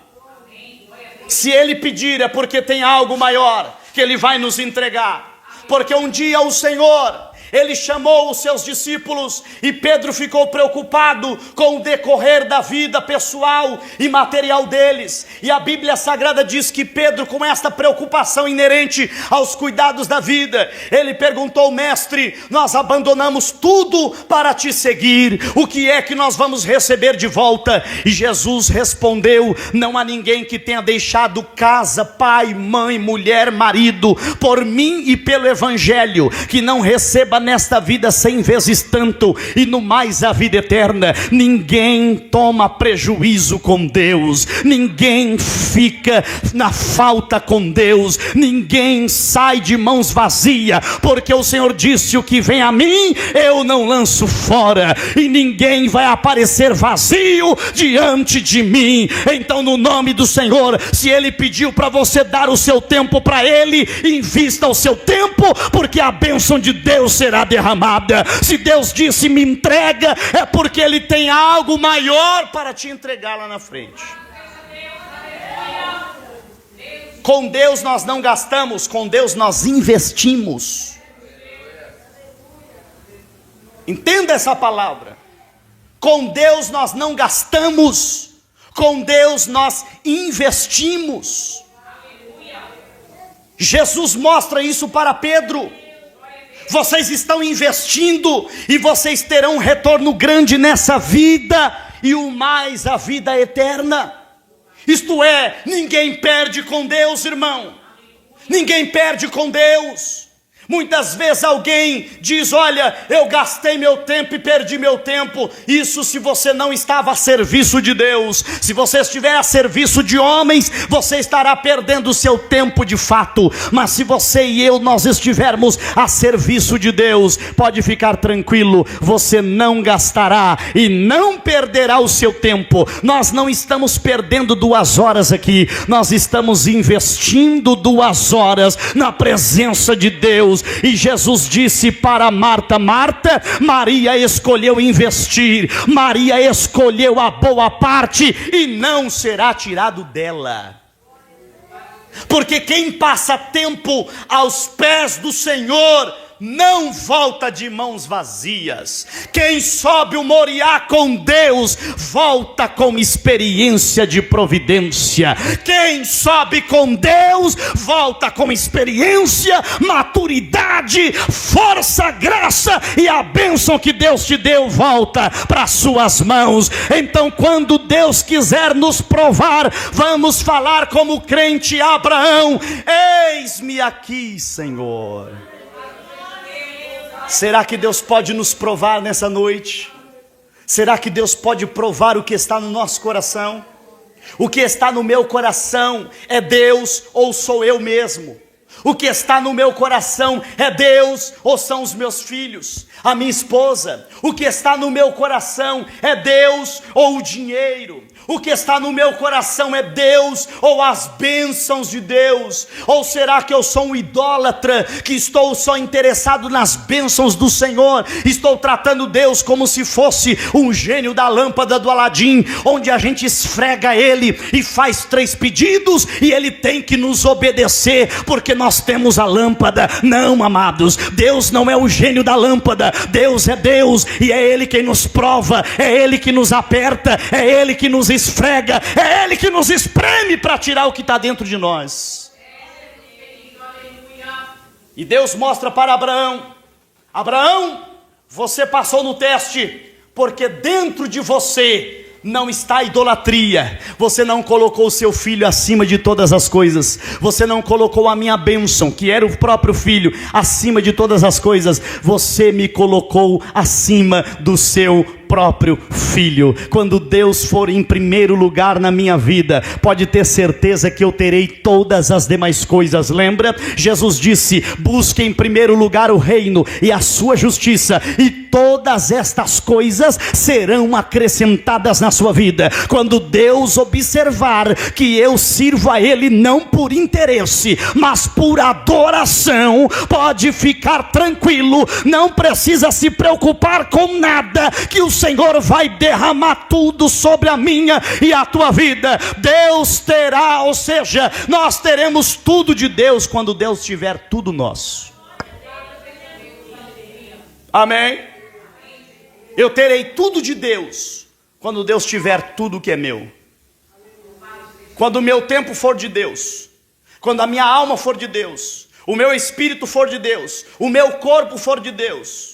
Se Ele pedir, é porque tem algo maior que Ele vai nos entregar. Porque um dia o Senhor, Ele chamou os seus discípulos e Pedro ficou preocupado com o decorrer da vida pessoal e material deles. E a Bíblia Sagrada diz que Pedro, com esta preocupação inerente aos cuidados da vida, ele perguntou: mestre, nós abandonamos tudo para te seguir, o que é que nós vamos receber de volta? E Jesus respondeu: não há ninguém que tenha deixado casa, pai, mãe, mulher, marido, por mim e pelo Evangelho, que não receba nesta vida 100 vezes tanto, e no mais a vida eterna. Ninguém toma prejuízo com Deus, ninguém fica na falta com Deus, ninguém sai de mãos vazias, porque o Senhor disse: o que vem a mim eu não lanço fora, e ninguém vai aparecer vazio diante de mim. Então, no nome do Senhor, se Ele pediu para você dar o seu tempo para Ele, invista o seu tempo, porque a bênção de Deus será derramada. Se Deus disse: me entrega, é porque Ele tem algo maior para te entregar lá na frente. Com Deus nós não gastamos, com Deus nós investimos. Entenda essa palavra. Com Deus nós não gastamos, com Deus nós investimos. Jesus mostra isso para Pedro: vocês estão investindo e vocês terão um retorno grande nessa vida, e o mais a vida eterna. Isto é, ninguém perde com Deus, irmão. Ninguém perde com Deus. Muitas vezes alguém diz: olha, eu gastei meu tempo e perdi meu tempo. Isso se você não estava a serviço de Deus. Se você estiver a serviço de homens, você estará perdendo o seu tempo de fato. Mas se você e eu, nós estivermos a serviço de Deus, pode ficar tranquilo, você não gastará e não perderá o seu tempo. Nós não estamos perdendo 2 horas aqui, nós estamos investindo 2 horas na presença de Deus. E Jesus disse para Marta: Marta, Maria escolheu investir, Maria escolheu a boa parte, e não será tirado dela. Porque quem passa tempo aos pés do Senhor não volta de mãos vazias. Quem sobe o Moriá com Deus volta com experiência de providência. Quem sobe com Deus volta com experiência, maturidade, força, graça, e a bênção que Deus te deu volta para suas mãos. Então, quando Deus quiser nos provar, vamos falar como o crente Abraão: eis-me aqui, Senhor. Será que Deus pode nos provar nessa noite? Será que Deus pode provar o que está no nosso coração? O que está no meu coração é Deus ou sou eu mesmo? O que está no meu coração é Deus ou são os meus filhos, a minha esposa? O que está no meu coração é Deus ou o dinheiro? O que está no meu coração é Deus ou as bênçãos de Deus? Ou será que eu sou um idólatra, que estou só interessado nas bênçãos do Senhor? Estou tratando Deus como se fosse um gênio da lâmpada do Aladim, onde a gente esfrega Ele e faz 3 pedidos e Ele tem que nos obedecer, porque nós temos a lâmpada. Não, amados, Deus não é o gênio da lâmpada. Deus é Deus, e é Ele quem nos prova, é Ele que nos aperta, é Ele que nos esfrega, é Ele que nos espreme para tirar o que está dentro de nós. E Deus mostra para Abraão: Abraão, você passou no teste, porque dentro de você não está a idolatria. Você não colocou o seu filho acima de todas as coisas. Você não colocou a minha bênção, que era o próprio filho, acima de todas as coisas. Você me colocou acima do seu próprio filho. Quando Deus for em primeiro lugar na minha vida, pode ter certeza que eu terei todas as demais coisas. Lembra? Jesus disse: busque em primeiro lugar o reino e a sua justiça, e todas estas coisas serão acrescentadas na sua vida. Quando Deus observar que eu sirvo a Ele não por interesse, mas por adoração, pode ficar tranquilo, não precisa se preocupar com nada, que o Senhor vai derramar tudo sobre a minha e a tua vida. Deus terá, ou seja, nós teremos tudo de Deus quando Deus tiver tudo nosso. Amém? Eu terei tudo de Deus quando Deus tiver tudo que é meu. Quando o meu tempo for de Deus, quando a minha alma for de Deus, o meu espírito for de Deus, o meu corpo for de Deus,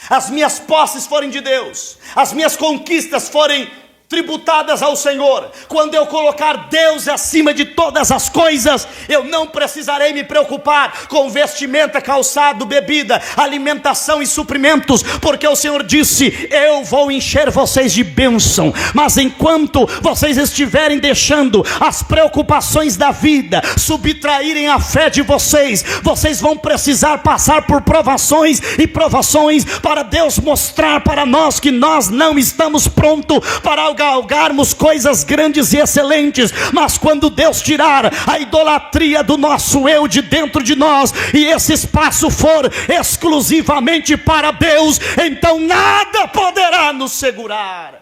as minhas posses forem de Deus, as minhas conquistas forem tributadas ao Senhor, quando eu colocar Deus acima de todas as coisas, eu não precisarei me preocupar com vestimenta, calçado, bebida, alimentação e suprimentos, porque o Senhor disse: eu vou encher vocês de bênção. Mas enquanto vocês estiverem deixando as preocupações da vida subtraírem a fé de vocês, vocês vão precisar passar por provações e provações, para Deus mostrar para nós que nós não estamos prontos para galgarmos coisas grandes e excelentes. Mas quando Deus tirar a idolatria do nosso eu de dentro de nós, e esse espaço for exclusivamente para Deus, então nada poderá nos segurar.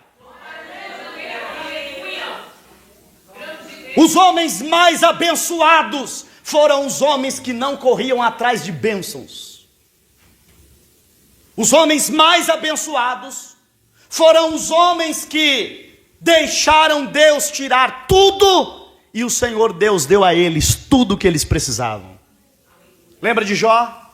Os homens mais abençoados foram os homens que não corriam atrás de bênçãos. Os homens mais abençoados foram os homens que deixaram Deus tirar tudo, e o Senhor Deus deu a eles tudo o que eles precisavam. Lembra de Jó?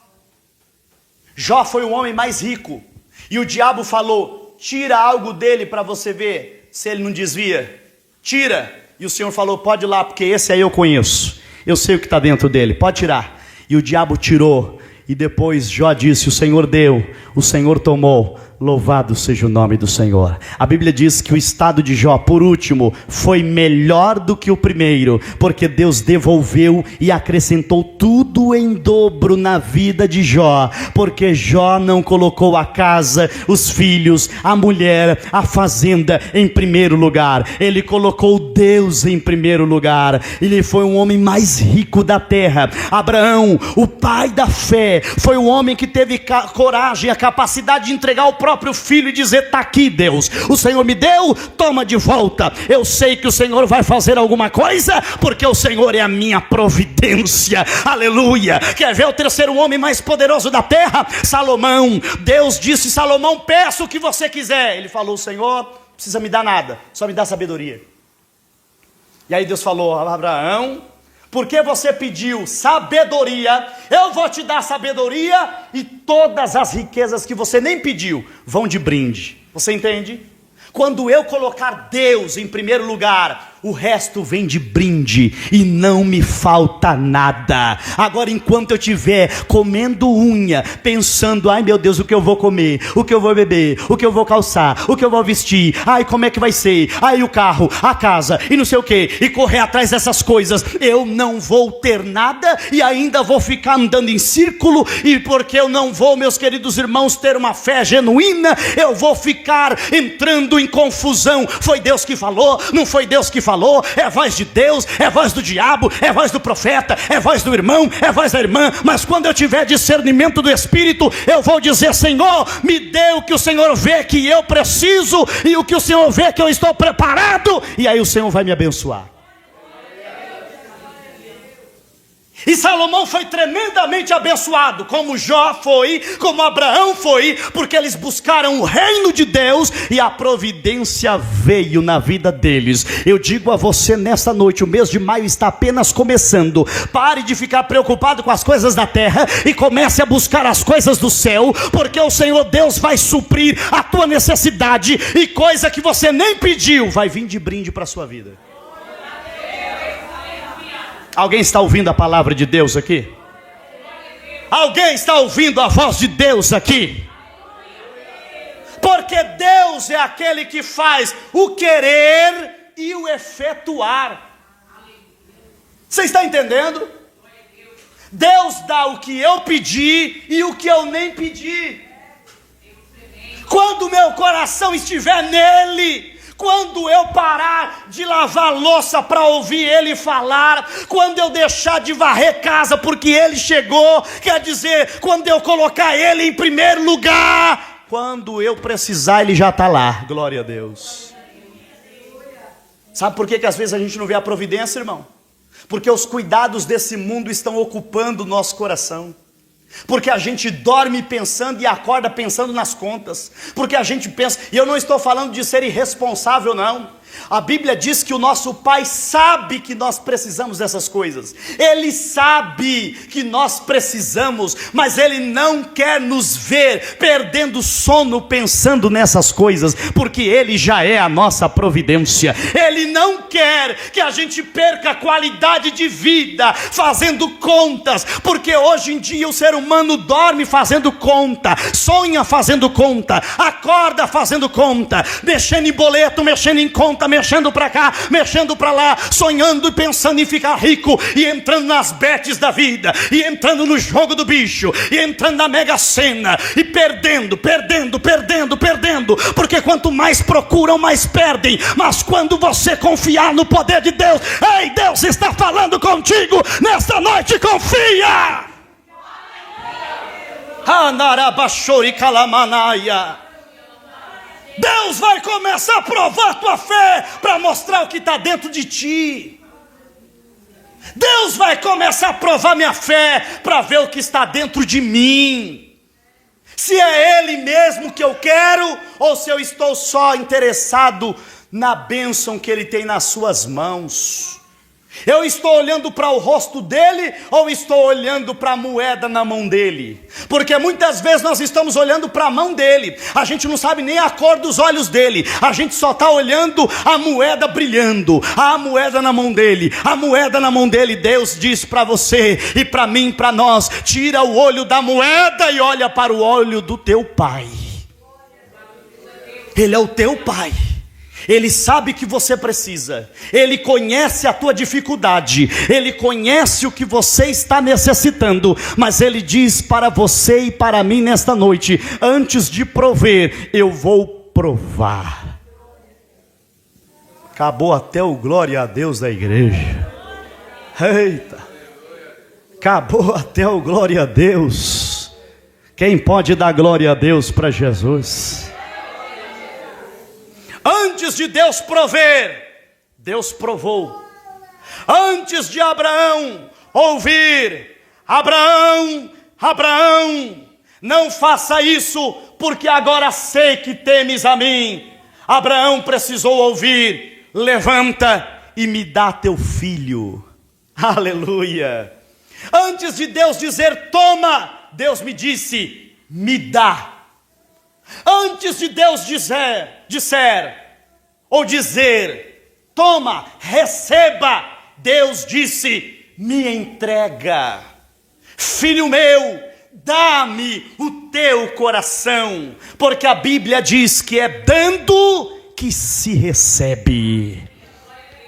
Jó foi o homem mais rico, e o diabo falou: tira algo dele para você ver se ele não desvia. Tira. E o Senhor falou: pode ir lá, porque esse aí eu conheço, eu sei o que está dentro dele, pode tirar. E o diabo tirou, e depois Jó disse: o Senhor deu, o Senhor tomou, louvado seja o nome do Senhor. A Bíblia diz que o estado de Jó, por último, foi melhor do que o primeiro, porque Deus devolveu e acrescentou tudo em dobro na vida de Jó, porque Jó não colocou a casa, os filhos, a mulher, a fazenda em primeiro lugar. Ele colocou Deus em primeiro lugar. Ele foi um homem mais rico da terra. Abraão, o pai da fé, foi o homem que teve coragem, a capacidade de entregar o próprio filho e dizer: está aqui, Deus, o Senhor me deu, toma de volta. Eu sei que o Senhor vai fazer alguma coisa, porque o Senhor é a minha providência. Aleluia. Quer ver o terceiro homem mais poderoso da terra? Salomão. Deus disse: Salomão, peça o que você quiser. Ele falou: Senhor, não precisa me dar nada, só me dá sabedoria. E aí Deus falou: Abraão, porque você pediu sabedoria, eu vou te dar sabedoria, e todas as riquezas que você nem pediu vão de brinde. Você entende? Quando eu colocar Deus em primeiro lugar, o resto vem de brinde e não me falta nada. Agora, enquanto eu estiver comendo unha, pensando: ai meu Deus, o que eu vou comer, o que eu vou beber, o que eu vou calçar, o que eu vou vestir, ai como é que vai ser, ai o carro, a casa e não sei o que, e correr atrás dessas coisas, eu não vou ter nada e ainda vou ficar andando em círculo. E porque eu não vou, meus queridos irmãos, ter uma fé genuína, eu vou ficar entrando em confusão. Foi Deus que falou? Não foi Deus que falou? É voz de Deus, é voz do diabo, é voz do profeta, é voz do irmão, é voz da irmã. Mas quando eu tiver discernimento do Espírito, eu vou dizer: Senhor, me dê o que o Senhor vê que eu preciso, e o que o Senhor vê que eu estou preparado, e aí o Senhor vai me abençoar. E Salomão foi tremendamente abençoado, como Jó foi, como Abraão foi, porque eles buscaram o reino de Deus e a providência veio na vida deles. Eu digo a você nesta noite: o mês de maio está apenas começando. Pare de ficar preocupado com as coisas da terra e comece a buscar as coisas do céu, porque o Senhor Deus vai suprir a tua necessidade, e coisa que você nem pediu vai vir de brinde para a sua vida. Alguém está ouvindo a palavra de Deus aqui? Alguém está ouvindo a voz de Deus aqui? Porque Deus é aquele que faz o querer e o efetuar. Você está entendendo? Deus dá o que eu pedi e o que eu nem pedi. Quando meu coração estiver nele, quando eu parar de lavar louça para ouvir Ele falar, quando eu deixar de varrer casa porque Ele chegou, quer dizer, quando eu colocar Ele em primeiro lugar, quando eu precisar Ele já está lá. Glória a Deus. Sabe por que às vezes a gente não vê a providência, irmão? Porque os cuidados desse mundo estão ocupando o nosso coração. Porque a gente dorme pensando e acorda pensando nas contas. Porque a gente pensa, e eu não estou falando de ser irresponsável não. A Bíblia diz que o nosso Pai sabe que nós precisamos dessas coisas. Ele sabe que nós precisamos, mas Ele não quer nos ver perdendo sono pensando nessas coisas, porque Ele já é a nossa providência. Ele não quer que a gente perca a qualidade de vida fazendo contas, porque hoje em dia o ser humano dorme fazendo conta, sonha fazendo conta, acorda fazendo conta, mexendo em boleto, mexendo em conta, mexendo para cá, mexendo para lá, sonhando e pensando em ficar rico, e entrando nas betes da vida, e entrando no jogo do bicho, e entrando na mega sena, e perdendo, porque quanto mais procuram, mais perdem. Mas quando você confiar no poder de Deus, ei, Deus está falando contigo nesta noite, confia! Anarabashori kalamanaia. Deus vai começar a provar a tua fé para mostrar o que está dentro de ti. Deus vai começar a provar minha fé para ver o que está dentro de mim. Se é Ele mesmo que eu quero, ou se eu estou só interessado na bênção que Ele tem nas suas mãos. Eu estou olhando para o rosto dele, ou estou olhando para a moeda na mão dele? Porque muitas vezes nós estamos olhando para a mão dele, a gente não sabe nem a cor dos olhos dele, a gente só está olhando a moeda brilhando, a moeda na mão dele, a moeda na mão dele. Deus diz para você e para mim, para nós: tira o olho da moeda e olha para o olho do teu Pai. Ele é o teu Pai. Ele sabe que você precisa, Ele conhece a tua dificuldade, Ele conhece o que você está necessitando, mas Ele diz para você e para mim nesta noite: antes de prover, eu vou provar. Acabou até o glória a Deus da igreja. Eita, acabou até o glória a Deus. Quem pode dar glória a Deus para Jesus? Antes de Deus prover, Deus provou. Antes de Abraão ouvir: Abraão, Abraão, não faça isso, porque agora sei que temes a mim. Abraão precisou ouvir: levanta e me dá teu filho. Aleluia. Antes de Deus dizer toma, Deus me disse: me dá. Antes de Deus dizer toma, receba, Deus disse: me entrega. Filho meu, dá-me o teu coração, porque a Bíblia diz que é dando que se recebe.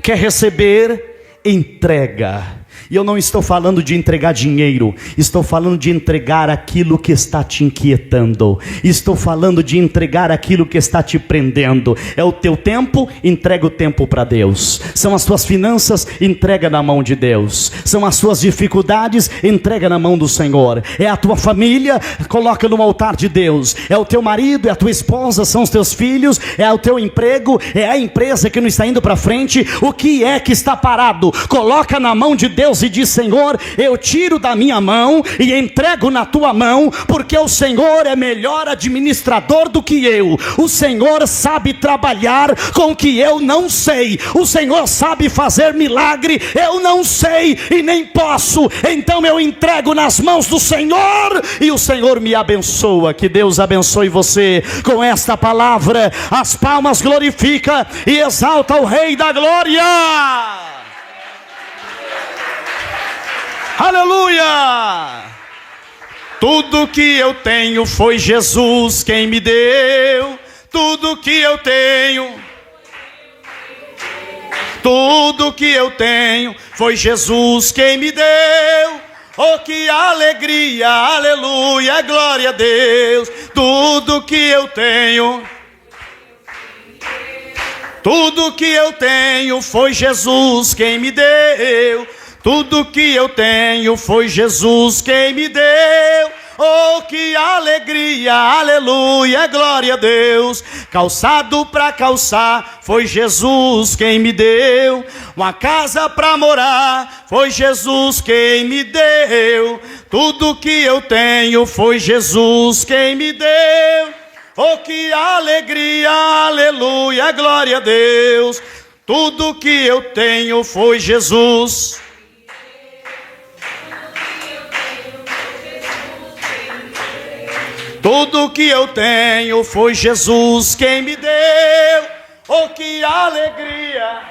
Quer receber? Entrega. E eu não estou falando de entregar dinheiro, estou falando de entregar aquilo que está te inquietando, estou falando de entregar aquilo que está te prendendo. É o teu tempo? Entrega o tempo para Deus. São as tuas finanças? Entrega na mão de Deus. São as suas dificuldades? Entrega na mão do Senhor. É a tua família? Coloca no altar de Deus. É o teu marido, é a tua esposa, são os teus filhos, é o teu emprego, é a empresa que não está indo para frente. O que é que está parado? Coloca na mão de Deus e diz: Senhor, eu tiro da minha mão e entrego na tua mão, porque o Senhor é melhor administrador do que eu. O Senhor sabe trabalhar com o que eu não sei. O Senhor sabe fazer milagre, eu não sei e nem posso. Então eu entrego nas mãos do Senhor e o Senhor me abençoa. Que Deus abençoe você com esta palavra. As palmas glorifica e exalta o Rei da Glória. Aleluia! Tudo que eu tenho foi Jesus quem me deu. Tudo que eu tenho, tudo que eu tenho foi Jesus quem me deu. Oh, que alegria, aleluia, glória a Deus. Tudo que eu tenho, tudo que eu tenho foi Jesus quem me deu. Tudo que eu tenho foi Jesus quem me deu. Oh, que alegria, aleluia, glória a Deus. calçado para calçar, foi Jesus quem me deu. Uma casa para morar, foi Jesus quem me deu. Tudo que eu tenho, foi Jesus quem me deu. Oh, que alegria, aleluia, glória a Deus. Tudo que eu tenho, foi Jesus. Tudo que eu tenho, foi Jesus quem me deu. Oh, que alegria.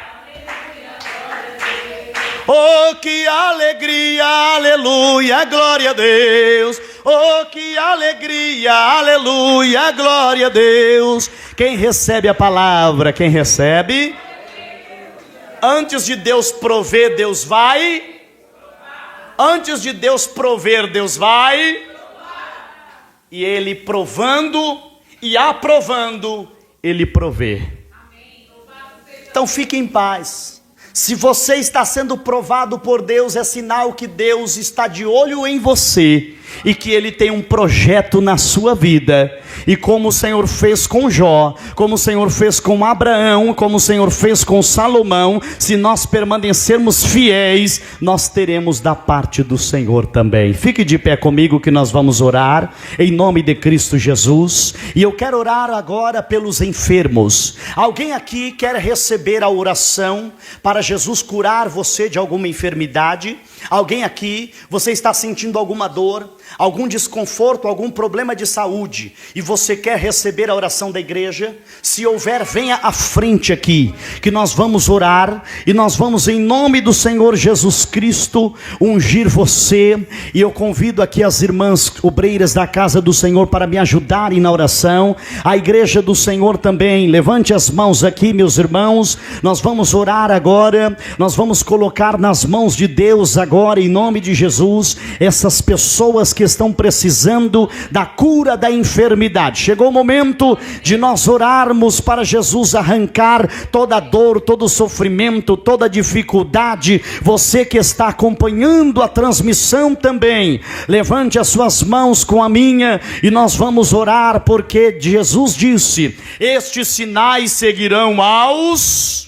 Oh, que alegria, aleluia, glória a Deus. Oh, que alegria, aleluia, glória a Deus. Quem recebe a palavra, quem recebe? Antes de Deus prover, Deus vai. Antes de Deus prover, Deus vai. E Ele provando e aprovando, Ele provê. Então fique em paz. Se você está sendo provado por Deus, é sinal que Deus está de olho em você e que Ele tem um projeto na sua vida. E como o Senhor fez com Jó, como o Senhor fez com Abraão, como o Senhor fez com Salomão, se nós permanecermos fiéis, nós teremos da parte do Senhor também. Fique de pé comigo que nós vamos orar em nome de Cristo Jesus. E eu quero orar agora pelos enfermos. Alguém aqui quer receber a oração para Jesus curar você de alguma enfermidade? Alguém aqui, você está sentindo alguma dor, algum desconforto, algum problema de saúde, e você quer receber a oração da igreja? Se houver, venha à frente aqui, que nós vamos orar, e nós vamos em nome do Senhor Jesus Cristo, ungir você. E eu convido aqui as irmãs obreiras da casa do Senhor para me ajudarem na oração, a igreja do Senhor também. Levante as mãos aqui, meus irmãos, nós vamos orar agora, nós vamos colocar nas mãos de Deus agora, em nome de Jesus, essas pessoas que estão precisando da cura da enfermidade. Chegou o momento de nós orarmos para Jesus arrancar toda dor, todo sofrimento, toda dificuldade. Você que está acompanhando a transmissão também, levante as suas mãos com a minha e nós vamos orar, porque Jesus disse: estes sinais seguirão aos...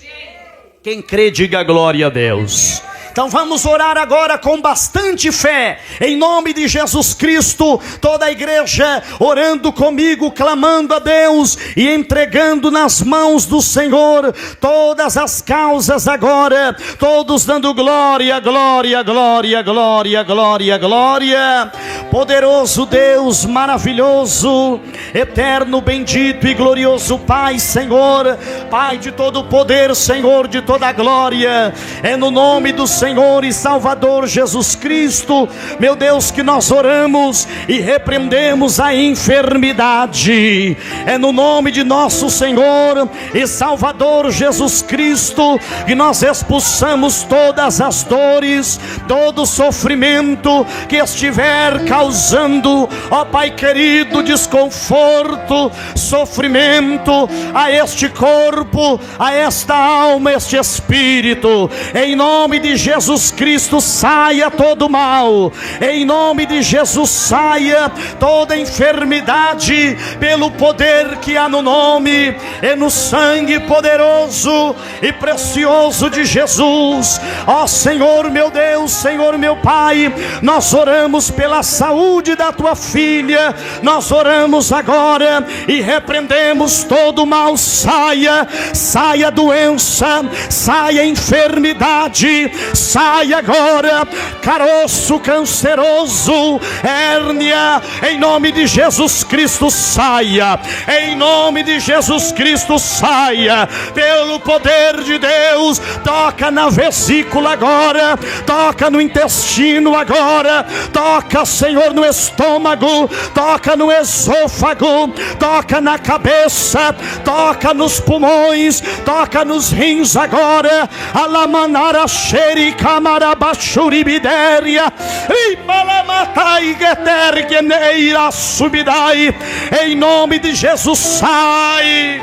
Quem crê, diga glória a Deus. Então vamos orar agora com bastante fé, em nome de Jesus Cristo, toda a igreja orando comigo, clamando a Deus e entregando nas mãos do Senhor todas as causas agora, todos dando glória, glória, glória, glória, glória, glória. Poderoso Deus, maravilhoso, eterno, bendito e glorioso Pai, Senhor, Pai de todo o poder, Senhor de toda a glória, é no nome do Senhor e Salvador Jesus Cristo, meu Deus, que nós oramos e repreendemos a enfermidade. É no nome de nosso Senhor e Salvador Jesus Cristo que nós expulsamos todas as dores, todo sofrimento que estiver causando, ó Pai querido, desconforto, sofrimento a este corpo, a esta alma, este espírito. Em nome de Jesus Cristo, saia todo mal. Em nome de Jesus, saia toda enfermidade, pelo poder que há no nome e no sangue poderoso e precioso de Jesus. Ó Senhor meu Deus, Senhor meu Pai, nós oramos pela saúde da tua filha. Nós oramos agora e repreendemos todo mal. Saia, saia doença, saia enfermidade, saia agora caroço canceroso, hérnia, em nome de Jesus Cristo, saia. Em nome de Jesus Cristo, saia. Pelo poder de Deus, toca na vesícula agora, toca no intestino agora, toca, Senhor, no estômago, toca no esôfago, toca na cabeça, toca nos pulmões, toca nos rins agora. Alamanara xeri camarabachuribidéria e malamatai getergeneira subidai. Em nome de Jesus, sai.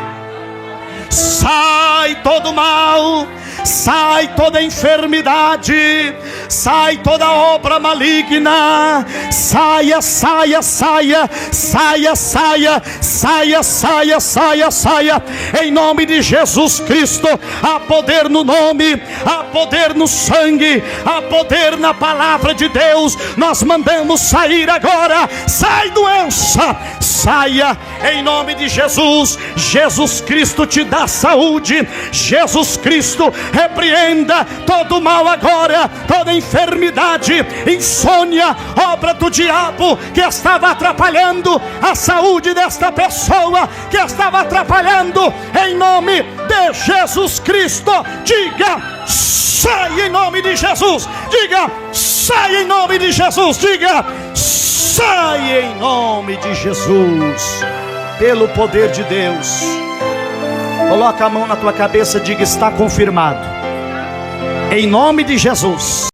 Sai todo mal, sai toda enfermidade, sai toda obra maligna, saia, saia, saia, saia, saia, saia, saia, saia, saia, em nome de Jesus Cristo. Há poder no nome, há poder no sangue, há poder na palavra de Deus. Nós mandamos sair agora, sai doença, saia em nome de Jesus. Jesus Cristo te dá saúde, Jesus Cristo repreenda todo mal agora, toda enfermidade, insônia, obra do diabo que estava atrapalhando a saúde desta pessoa, que estava atrapalhando, em nome de Jesus Cristo, diga sai em nome de Jesus, diga sai em nome de Jesus, diga sai em nome de Jesus, pelo poder de Deus. Coloca a mão na tua cabeça, diga está confirmado, em nome de Jesus.